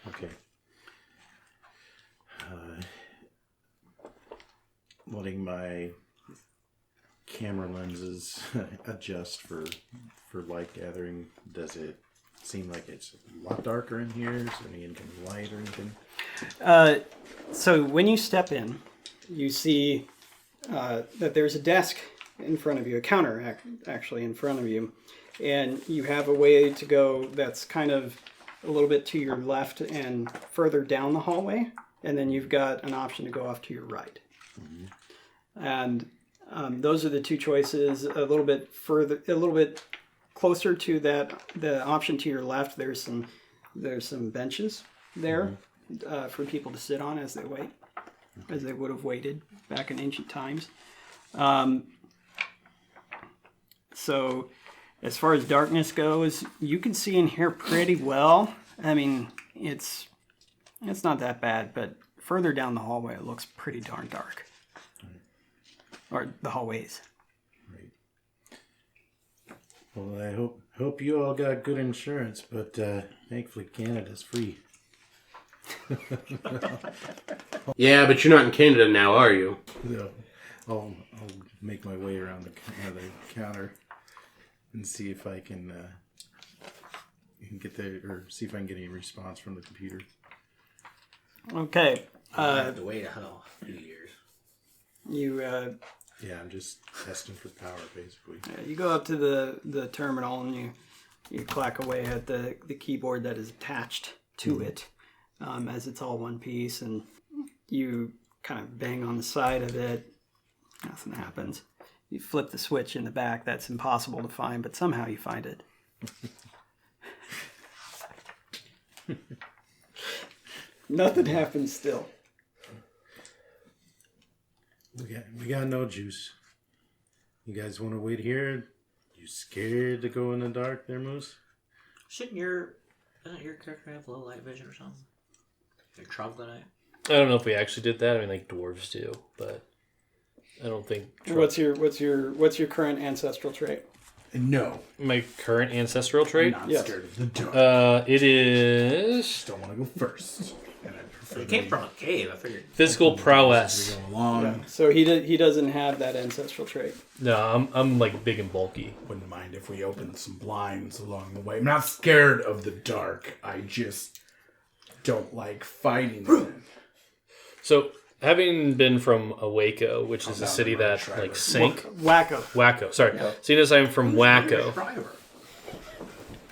Speaker 5: Okay. Letting my camera lenses adjust for light gathering, does it seem like it's a lot darker in here? Is there any incoming light or anything?
Speaker 1: So when you step in, you see that there's a desk in front of you, a counter actually in front of you, and you have a way to go that's kind of a little bit to your left and further down the hallway, and then you've got an option to go off to your right. Mm-hmm. And those are the two choices. A little bit further, a little bit closer to the option to your left, there's some benches there for people to sit on as they wait, as they would have waited back in ancient times. So as far as darkness goes, you can see in here pretty well. I mean, it's not that bad, but further down the hallway, it looks pretty darn dark. Or the hallways.
Speaker 5: Right. Well, I hope you all got good insurance, but thankfully Canada's free.
Speaker 9: Yeah, but you're not in Canada now, are you?
Speaker 5: So I'll make my way around the counter and see if I can get there, or see if I can get any response from the computer.
Speaker 1: Okay.
Speaker 2: I have to wait a few years.
Speaker 1: You
Speaker 5: Yeah, I'm just testing for power, basically.
Speaker 1: you go up to the terminal and you clack away at the keyboard that is attached to it, as it's all one piece, and you kind of bang on the side of it. Nothing happens. You flip the switch in the back. That's impossible to find, but somehow you find it. Nothing happens still.
Speaker 5: We got no juice. You guys want to wait here? You scared to go in the dark there, Moose?
Speaker 2: Doesn't your character have low light vision or something? Your troglodyte?
Speaker 4: I don't know if we actually did that. I mean, like dwarves do, but I don't think.
Speaker 1: What's your current ancestral trait?
Speaker 5: No.
Speaker 4: My current ancestral trait?
Speaker 5: I'm not scared of the dark.
Speaker 4: It is
Speaker 5: Just don't want to go first. And I prefer
Speaker 2: It came from a cave. I figured.
Speaker 4: physical prowess.
Speaker 5: to go along.
Speaker 1: So he doesn't have that ancestral trait.
Speaker 4: No, I'm like big and bulky.
Speaker 5: Wouldn't mind if we opened some blinds along the way. I'm not scared of the dark. I just don't like fighting it.
Speaker 4: So, having been from Waco, which is a city that like sank.
Speaker 1: Wacko.
Speaker 4: Sorry. Seeing as I'm from Waco.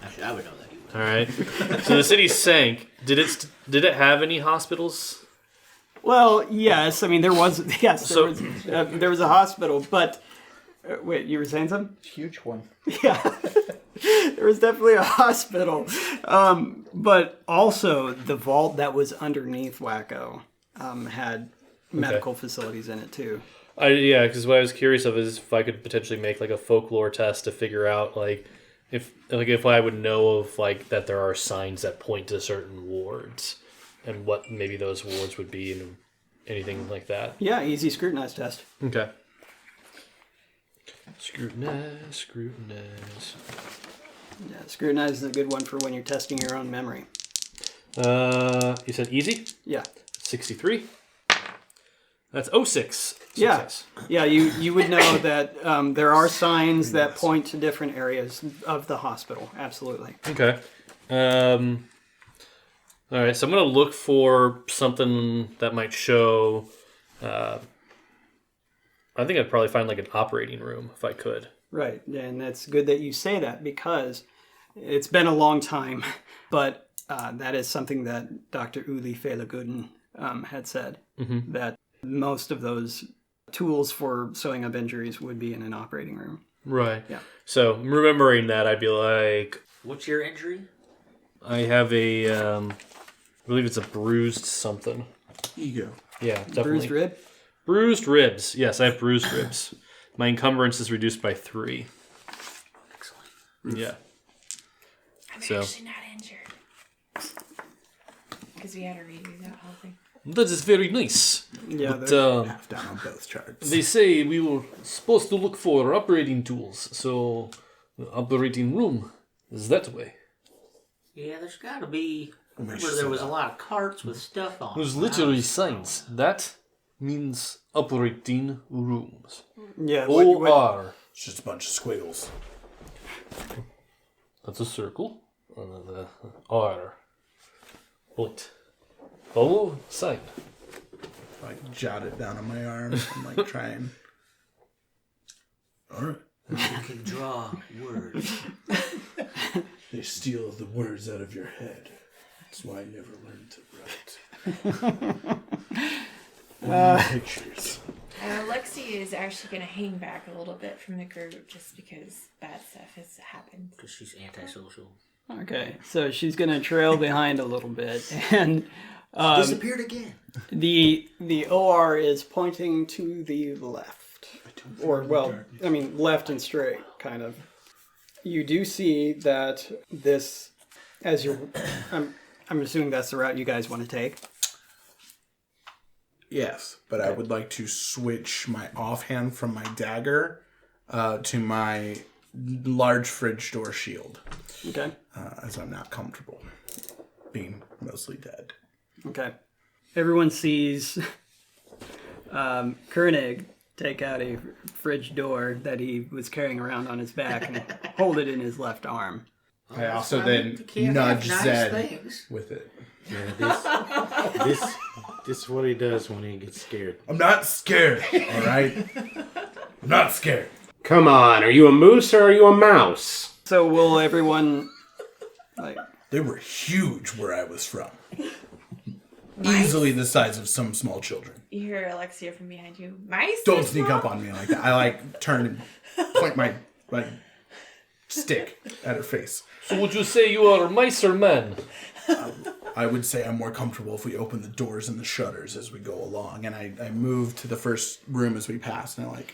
Speaker 2: Actually, I would know that.
Speaker 4: All right. So the city sank. Did it have any hospitals?
Speaker 1: Well, yes. I mean, there was there was a hospital, but wait, you were saying something?
Speaker 7: Huge one.
Speaker 1: Yeah, there was definitely a hospital, but also the vault that was underneath Wacko had medical facilities in it too.
Speaker 4: Because what I was curious of is if I could potentially make like a folklore test to figure out like if I would know of like that there are signs that point to certain wards and what maybe those wards would be and anything like that.
Speaker 1: Yeah, easy scrutinize test.
Speaker 4: Okay. Scrutinize.
Speaker 1: Yeah, scrutinize is a good one for when you're testing your own memory.
Speaker 4: You said easy?
Speaker 1: Yeah.
Speaker 4: 63. That's 06.
Speaker 1: Yeah.
Speaker 4: Success.
Speaker 1: Yeah, you would know that there are signs that point to different areas of the hospital. Absolutely.
Speaker 4: Okay. All right, so I'm going to look for something that might show... I think I'd probably find like an operating room if I could.
Speaker 1: Right, and that's good that you say that because it's been a long time, but that is something that Dr. Uli Felaguden had said, that most of those tools for sewing up injuries would be in an operating room.
Speaker 4: Right.
Speaker 1: Yeah.
Speaker 4: So remembering that, I'd be like...
Speaker 2: What's your injury?
Speaker 4: I have I believe it's a bruised something.
Speaker 5: Ego.
Speaker 4: Yeah, definitely.
Speaker 1: Bruised rib?
Speaker 4: Bruised ribs. Yes, I have bruised ribs. My encumbrance is reduced by 3.
Speaker 2: Excellent.
Speaker 4: Yeah.
Speaker 6: I'm
Speaker 4: So-
Speaker 6: actually not injured. Because we had to redo that whole thing.
Speaker 4: That is very nice.
Speaker 1: Yeah,
Speaker 4: But
Speaker 5: Half down on both charts.
Speaker 4: they say we were supposed to look for operating tools, so the operating room is that way.
Speaker 2: Yeah, there's got to be. Remember,
Speaker 5: sure
Speaker 2: there was a lot of carts with stuff on.
Speaker 4: There's literally signs. That means operating rooms.
Speaker 1: yeah.
Speaker 4: OR.
Speaker 5: It's just a bunch of squiggles.
Speaker 4: That's a circle. And the R. Point. Follow sign.
Speaker 5: Like jot it down on my arm and like try and. Alright.
Speaker 2: You can draw words.
Speaker 5: They steal the words out of your head. That's why I never learned to write. Pictures.
Speaker 6: Alexia is actually going to hang back a little bit from the group just because bad stuff has happened.
Speaker 2: Because she's antisocial.
Speaker 1: Okay, so she's going to trail behind a little bit, and
Speaker 2: Disappeared again.
Speaker 1: the OR is pointing to the left. Or, well, I mean, left and straight, kind of. You do see that this, as you're... I'm assuming that's the route you guys want to take.
Speaker 5: Yes, but I would like to switch my offhand from my dagger to my large fridge door shield.
Speaker 1: Okay.
Speaker 5: As I'm not comfortable being mostly dead.
Speaker 1: Okay. Everyone sees Kernig take out a fridge door that he was carrying around on his back and hold it in his left arm.
Speaker 5: I also
Speaker 2: why
Speaker 5: then
Speaker 2: you can't
Speaker 5: nudge
Speaker 2: have nice
Speaker 5: Zed
Speaker 2: things.
Speaker 5: with it.
Speaker 9: Yeah, this is what he does when he gets scared.
Speaker 5: I'm not scared, alright? I'm not scared.
Speaker 9: Come on, are you a moose or are you a mouse?
Speaker 1: So will everyone... like?
Speaker 5: They were huge where I was from. Easily the size of some small children.
Speaker 6: You hear Alexia from behind you. Mice?
Speaker 5: Don't sneak up on me like that. I like turn and point my like stick at her face.
Speaker 4: So would you say you are mice or men?
Speaker 5: I would say I'm more comfortable if we open the doors and the shutters as we go along. And I move to the first room as we pass, and I like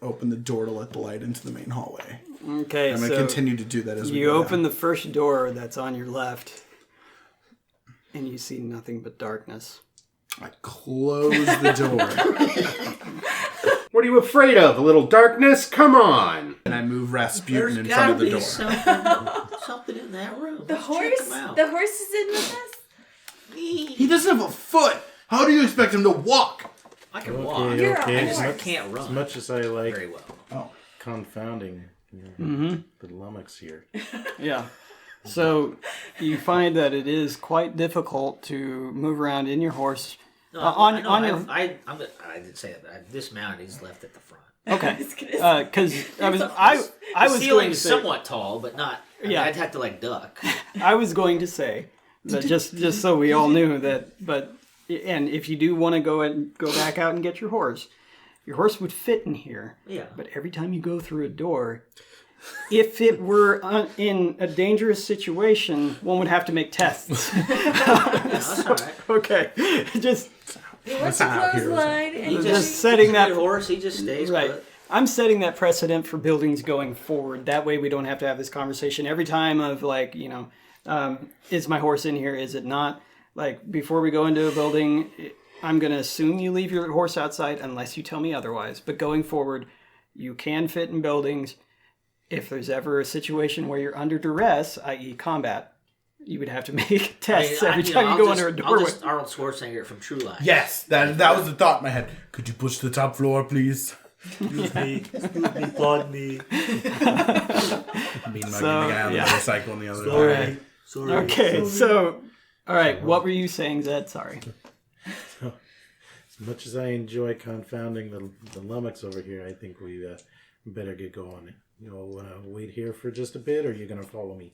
Speaker 5: open the door to let the light into the main hallway.
Speaker 1: Okay,
Speaker 5: I'm going to continue to do that as we
Speaker 1: you
Speaker 5: go
Speaker 1: open
Speaker 5: down.
Speaker 1: the first door that's on your left, and you see nothing but darkness.
Speaker 5: I close the door.
Speaker 9: What are you afraid of? A little darkness? Come on!
Speaker 5: And I
Speaker 3: I move Rasputin in
Speaker 2: There's
Speaker 3: front of
Speaker 2: gotta
Speaker 3: the
Speaker 2: be
Speaker 3: door.
Speaker 2: something in that room.
Speaker 6: The
Speaker 2: Let's
Speaker 6: horse.
Speaker 2: check 'em out.
Speaker 6: The horse is in with us.
Speaker 3: He doesn't have a foot. How do you expect him to walk?
Speaker 2: I can walk.
Speaker 6: You're a
Speaker 9: okay.
Speaker 2: I just
Speaker 6: horse.
Speaker 2: can't run
Speaker 9: As much as I like
Speaker 2: very well.
Speaker 9: confounding the lummox here.
Speaker 1: Yeah. So you find that it is quite difficult to move around in your horse.
Speaker 2: No,
Speaker 1: on your
Speaker 2: I didn't say that. I dismounted. He's left at the front.
Speaker 1: okay,
Speaker 6: was gonna
Speaker 1: because I was
Speaker 2: The
Speaker 1: going
Speaker 2: ceiling
Speaker 1: to
Speaker 2: is
Speaker 1: say,
Speaker 2: somewhat tall, but not.
Speaker 1: Yeah.
Speaker 2: I'd have to like duck.
Speaker 1: I was going to say that just so we all knew that. But and if you do want to go back out and get your horse would fit in here.
Speaker 2: Yeah.
Speaker 1: But every time you go through a door, if it were in a dangerous situation, one would have to make tests.
Speaker 2: That's all right.
Speaker 1: Okay, just
Speaker 6: He wants a clothesline, and
Speaker 2: He
Speaker 6: he
Speaker 1: just setting
Speaker 2: he's a
Speaker 1: that
Speaker 2: good horse. He just stays
Speaker 1: right.
Speaker 2: put.
Speaker 1: I'm setting that precedent for buildings going forward. That way we don't have to have this conversation every time of like, is my horse in here? Is it not? Like before we go into a building, I'm going to assume you leave your horse outside unless you tell me otherwise. But going forward, you can fit in buildings. If there's ever a situation where you're under duress, i.e. combat, you would have to make tests every time you go under a doorway.
Speaker 2: I'll just Arnold Schwarzenegger from True Life.
Speaker 3: Yes, that was the thought in my head. Could you push the top floor, please?
Speaker 9: Excuse me, pardon me.
Speaker 3: Mean mugging the guy on the motorcycle in the other
Speaker 1: Sorry.
Speaker 9: Sorry.
Speaker 1: Okay, so, all right, what were you saying, Zed? Sorry.
Speaker 9: As much as I enjoy confounding the lummox over here, I think we better get going. You want to wait here for just a bit, or are you going to follow me?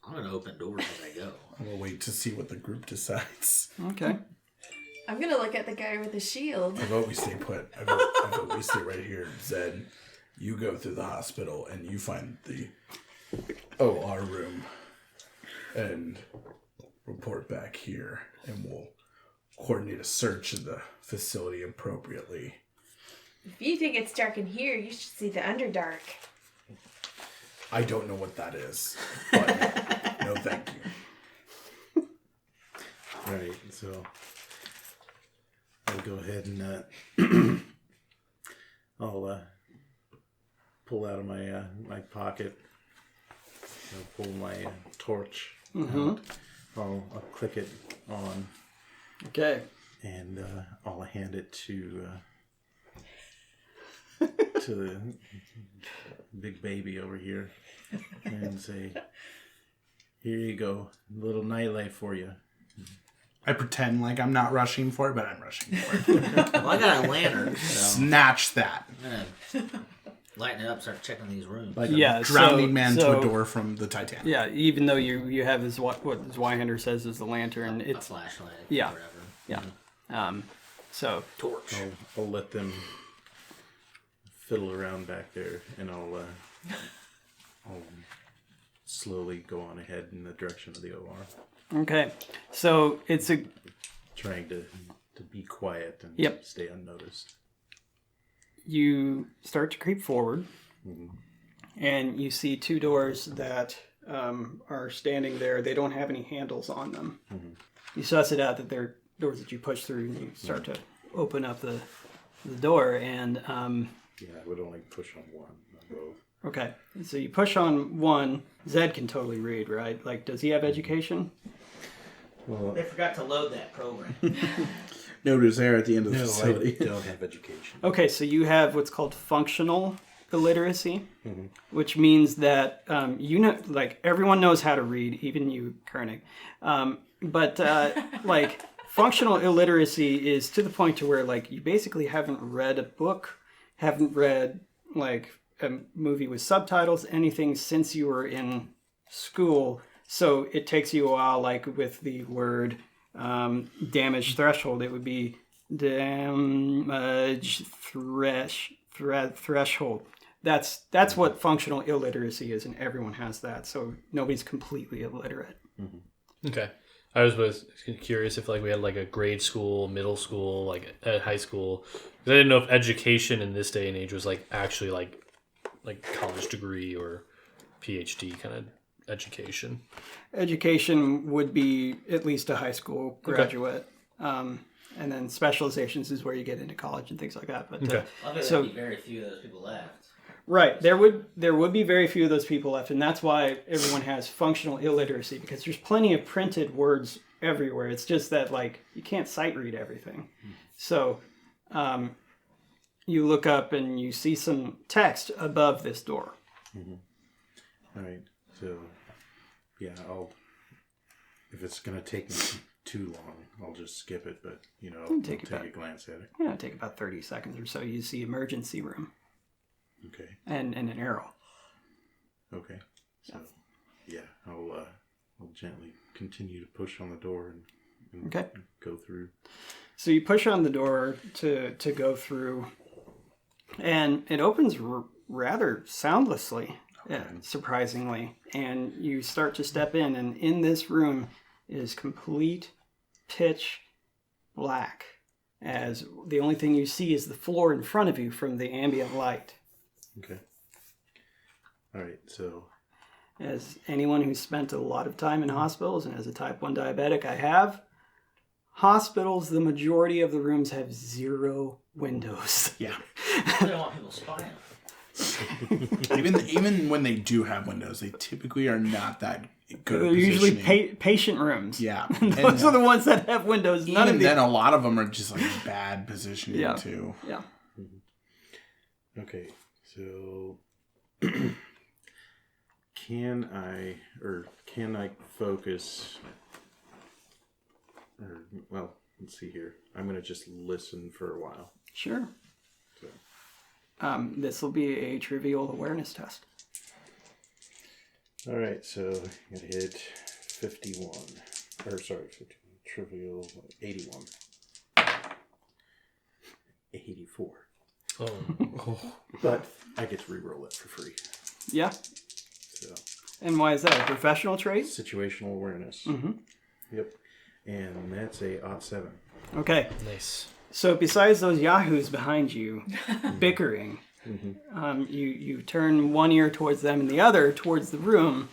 Speaker 2: I'm gonna open doors as I go.
Speaker 3: I'm gonna wait to see what the group decides.
Speaker 1: Okay.
Speaker 6: I'm gonna look at the guy with the shield.
Speaker 3: I vote we stay put. I vote we stay right here. Zed, you go through the hospital and you find the OR room and report back here, and we'll coordinate a search of the facility appropriately.
Speaker 6: If you think it's dark in here, you should see the Underdark.
Speaker 3: I don't know what that is, but no thank you.
Speaker 9: Right, so I'll go ahead and I'll pull out of my my pocket. I'll pull my torch out. I'll click it on,
Speaker 1: Okay.
Speaker 9: and I'll hand it to the big baby over here, and say, "Here you go, a little nightlight for you."
Speaker 3: I pretend like I'm not rushing for it, but I'm rushing for it.
Speaker 2: Well, I got a lantern, so
Speaker 3: Snatch that.
Speaker 2: I'm gonna lighten it up, start checking these rooms.
Speaker 3: Like
Speaker 1: Yeah,
Speaker 3: a drowning
Speaker 1: so-
Speaker 3: man to
Speaker 1: so-
Speaker 3: a door from the Titanic.
Speaker 1: Yeah, even though you have this what Zweihander says is the lantern,
Speaker 2: A
Speaker 1: it's
Speaker 2: flashlight.
Speaker 1: yeah.
Speaker 2: Whatever.
Speaker 1: yeah. So
Speaker 2: Torch.
Speaker 9: I'll let them fiddle around back there, and I'll slowly go on ahead in the direction of the OR,
Speaker 1: okay, so it's a
Speaker 9: trying to be quiet and
Speaker 1: Yep.
Speaker 9: stay unnoticed.
Speaker 1: you start to creep forward, and you see two doors that are standing there. They don't have any handles on them. You suss it out that they're doors that you push through, and you start to open up the door, and
Speaker 9: Yeah, I would only push on one, not both.
Speaker 1: okay, so you push on one. Zed can totally read, right? Like, does he have education?
Speaker 9: Well,
Speaker 2: They forgot to load that program.
Speaker 5: Notice there at the end of the
Speaker 9: no,
Speaker 5: facility.
Speaker 9: I don't have education.
Speaker 1: Okay, so you have what's called functional illiteracy, which means that like everyone knows how to read, even you, Kernig. But like functional illiteracy is to the point to where like you basically haven't read a book, haven't read like a movie with subtitles, anything since you were in school. So it takes you a while, like with the word damage threshold, it would be damage threshold. That's what functional illiteracy is, and everyone has that. So nobody's completely illiterate.
Speaker 4: Okay. I was curious if like we had like a grade school, middle school, like at high school. 'Cause I didn't know if education in this day and age was like actually like college degree or PhD kind of education.
Speaker 1: Education would be at least a high school graduate. And then specializations is where you get into college and things like that. But
Speaker 4: Okay.
Speaker 2: Obviously, there'd be very few of those people left.
Speaker 1: right, there would be very few of those people left, and that's why everyone has functional illiteracy, because there's plenty of printed words everywhere. It's just that like you can't sight read everything. So you look up and you see some text above this door.
Speaker 9: All right. So, yeah, if it's going to take me too long, I'll just skip it, but, I'll take a glance at it.
Speaker 1: Yeah, take about 30 seconds or so. You see emergency room.
Speaker 9: Okay.
Speaker 1: And an arrow.
Speaker 9: Okay. So, yeah, I'll gently continue to push on the door and
Speaker 1: Okay.
Speaker 9: go through.
Speaker 1: So you push on the door to go through, and it opens rather soundlessly, surprisingly. And you start to step in, and in this room is complete pitch black, as the only thing you see is the floor in front of you from the ambient light.
Speaker 9: Okay. All right, so...
Speaker 1: As anyone who's spent a lot of time in hospitals, and as a type 1 diabetic I have, hospitals, the majority of the rooms have 0 windows.
Speaker 3: Yeah.
Speaker 2: I don't want people spying.
Speaker 3: Even when they do have windows, they typically are not that good.
Speaker 1: They're
Speaker 3: at
Speaker 1: usually
Speaker 3: positioning.
Speaker 1: patient rooms.
Speaker 3: Yeah.
Speaker 1: Those are the ones that have windows. None
Speaker 3: Even
Speaker 1: of
Speaker 3: then, a lot of them are just like bad positioning
Speaker 1: Yeah.
Speaker 3: too.
Speaker 1: Yeah.
Speaker 9: Okay, so... Can I focus... Well, let's see here. I'm going to just listen for a while.
Speaker 1: Sure.
Speaker 9: So.
Speaker 1: This will be a trivial awareness test.
Speaker 9: All right, so I got to hit 51. Or, sorry, 51. Trivial 81. 84.
Speaker 4: Oh.
Speaker 9: But I get to reroll it for free.
Speaker 1: Yeah.
Speaker 9: So,
Speaker 1: And why is that? A professional trait?
Speaker 9: situational awareness.
Speaker 1: Mm-hmm.
Speaker 9: Yep. And that's a +7.
Speaker 1: Okay.
Speaker 4: Nice.
Speaker 1: So besides those yahoos behind you bickering,
Speaker 9: Mm-hmm.
Speaker 1: you turn one ear towards them and the other towards the room,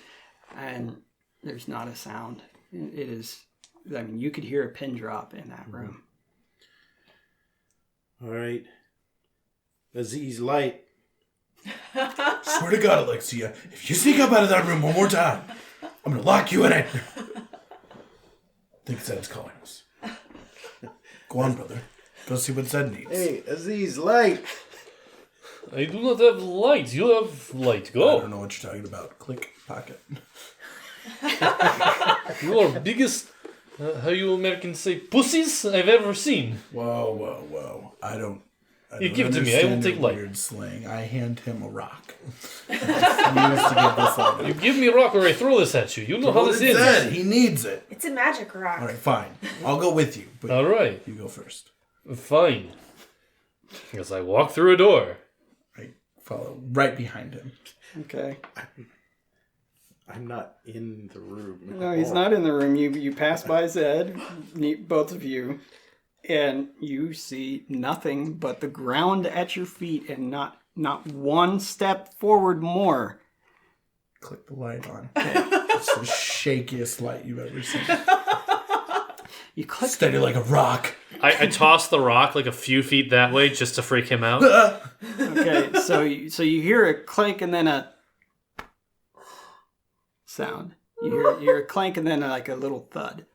Speaker 1: and there's not a sound. It is, I mean, you could hear a pin drop in that room.
Speaker 9: All right. Aziz Light.
Speaker 3: Swear to God, Alexia, if you sneak up out of that room one more time, I'm gonna lock you in it. Think Zed's calling us. Go on, brother. Go see what Zed needs.
Speaker 9: Hey, Aziz Light.
Speaker 4: I do not have light. You have light.
Speaker 3: I
Speaker 4: Go.
Speaker 3: don't know what you're talking about. Click pocket.
Speaker 4: You are biggest, how you Americans say, pussies I've ever seen.
Speaker 3: Whoa. I don't
Speaker 4: You give it to me, I will
Speaker 3: understand
Speaker 4: take
Speaker 3: your
Speaker 4: light.
Speaker 3: weird slang. I hand him a rock. I refuse to give this light.
Speaker 4: You give me a rock or I throw this at you. You know how this
Speaker 3: Zed,
Speaker 4: ends.
Speaker 3: he needs it.
Speaker 6: It's a magic rock.
Speaker 3: All right, fine. I'll go with you. But
Speaker 4: All right.
Speaker 3: you go first.
Speaker 4: Fine. As I walk through a door.
Speaker 3: I follow right behind him.
Speaker 1: Okay.
Speaker 9: I'm not in the room.
Speaker 1: No, he's not in the room. You pass by Zed, both of you, and you see nothing but the ground at your feet, and not one step forward more.
Speaker 3: Click the light on. It's the shakiest light you've ever seen.
Speaker 1: You click.
Speaker 3: Steady like a rock.
Speaker 4: I toss the rock like a few feet that way just to freak him out.
Speaker 1: Okay, so you hear a clank and then a sound. You hear a clank and then like a little thud.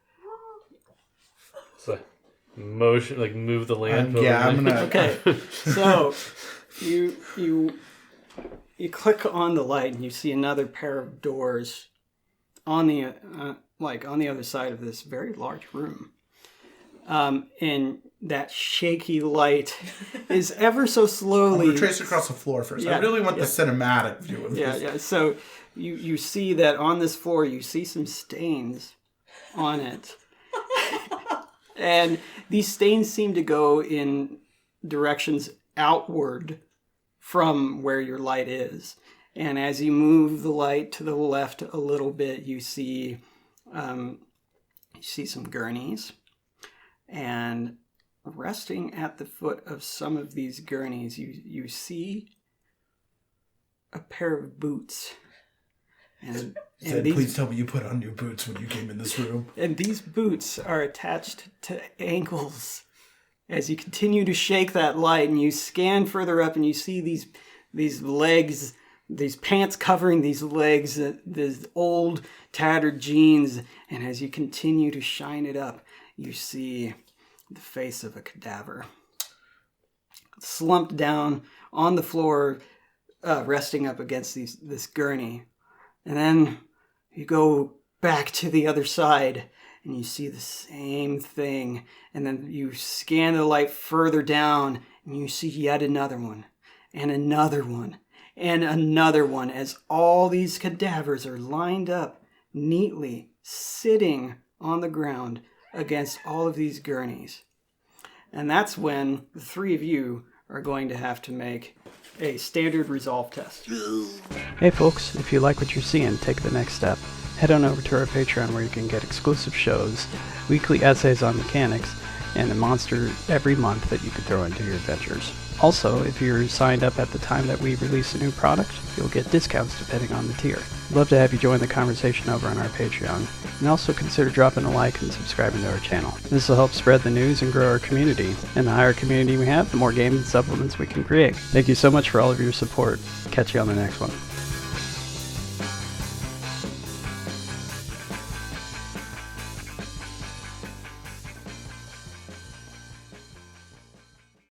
Speaker 4: So motion, like move the lamp.
Speaker 3: I'm gonna.
Speaker 1: Okay, so you click on the light and you see another pair of doors on the on the other side of this very large room. And that shaky light is ever so
Speaker 3: I'm
Speaker 1: slowly.
Speaker 3: gonna trace across the floor first. I
Speaker 1: Yeah,
Speaker 3: really want
Speaker 1: yeah.
Speaker 3: the cinematic view of
Speaker 1: Yeah,
Speaker 3: this.
Speaker 1: yeah. So you see that on this floor, you see some stains on it. And these stains seem to go in directions outward from where your light is. And as you move the light to the left a little bit, you see some gurneys. And resting at the foot of some of these gurneys, you see a pair of boots. And
Speaker 3: Said,
Speaker 1: these,
Speaker 3: please tell me you put on new boots when you came in this room.
Speaker 1: and these boots are attached to ankles. As you continue to shake that light and you scan further up and you see these legs, these pants covering these legs, these old tattered jeans, and as you continue to shine it up, you see the face of a cadaver. Slumped down on the floor, resting up against this gurney. And then you go back to the other side and you see the same thing. And then you scan the light further down and you see yet another one and another one and another one as all these cadavers are lined up neatly, sitting on the ground against all of these gurneys. And that's when the three of you are going to have to make a standard resolve test. Hey folks, if you like what you're seeing, take the next step. Head on over to our Patreon where you can get exclusive shows, weekly essays on mechanics, and a monster every month that you can throw into your adventures. Also, if you're signed up at the time that we release a new product, you'll get discounts depending on the tier. We'd love to have you join the conversation over on our Patreon, and also consider dropping a like and subscribing to our channel. This will help spread the news and grow our community, and the higher community we have, the more games and supplements we can create. Thank you so much for all of your support. Catch you on the next one.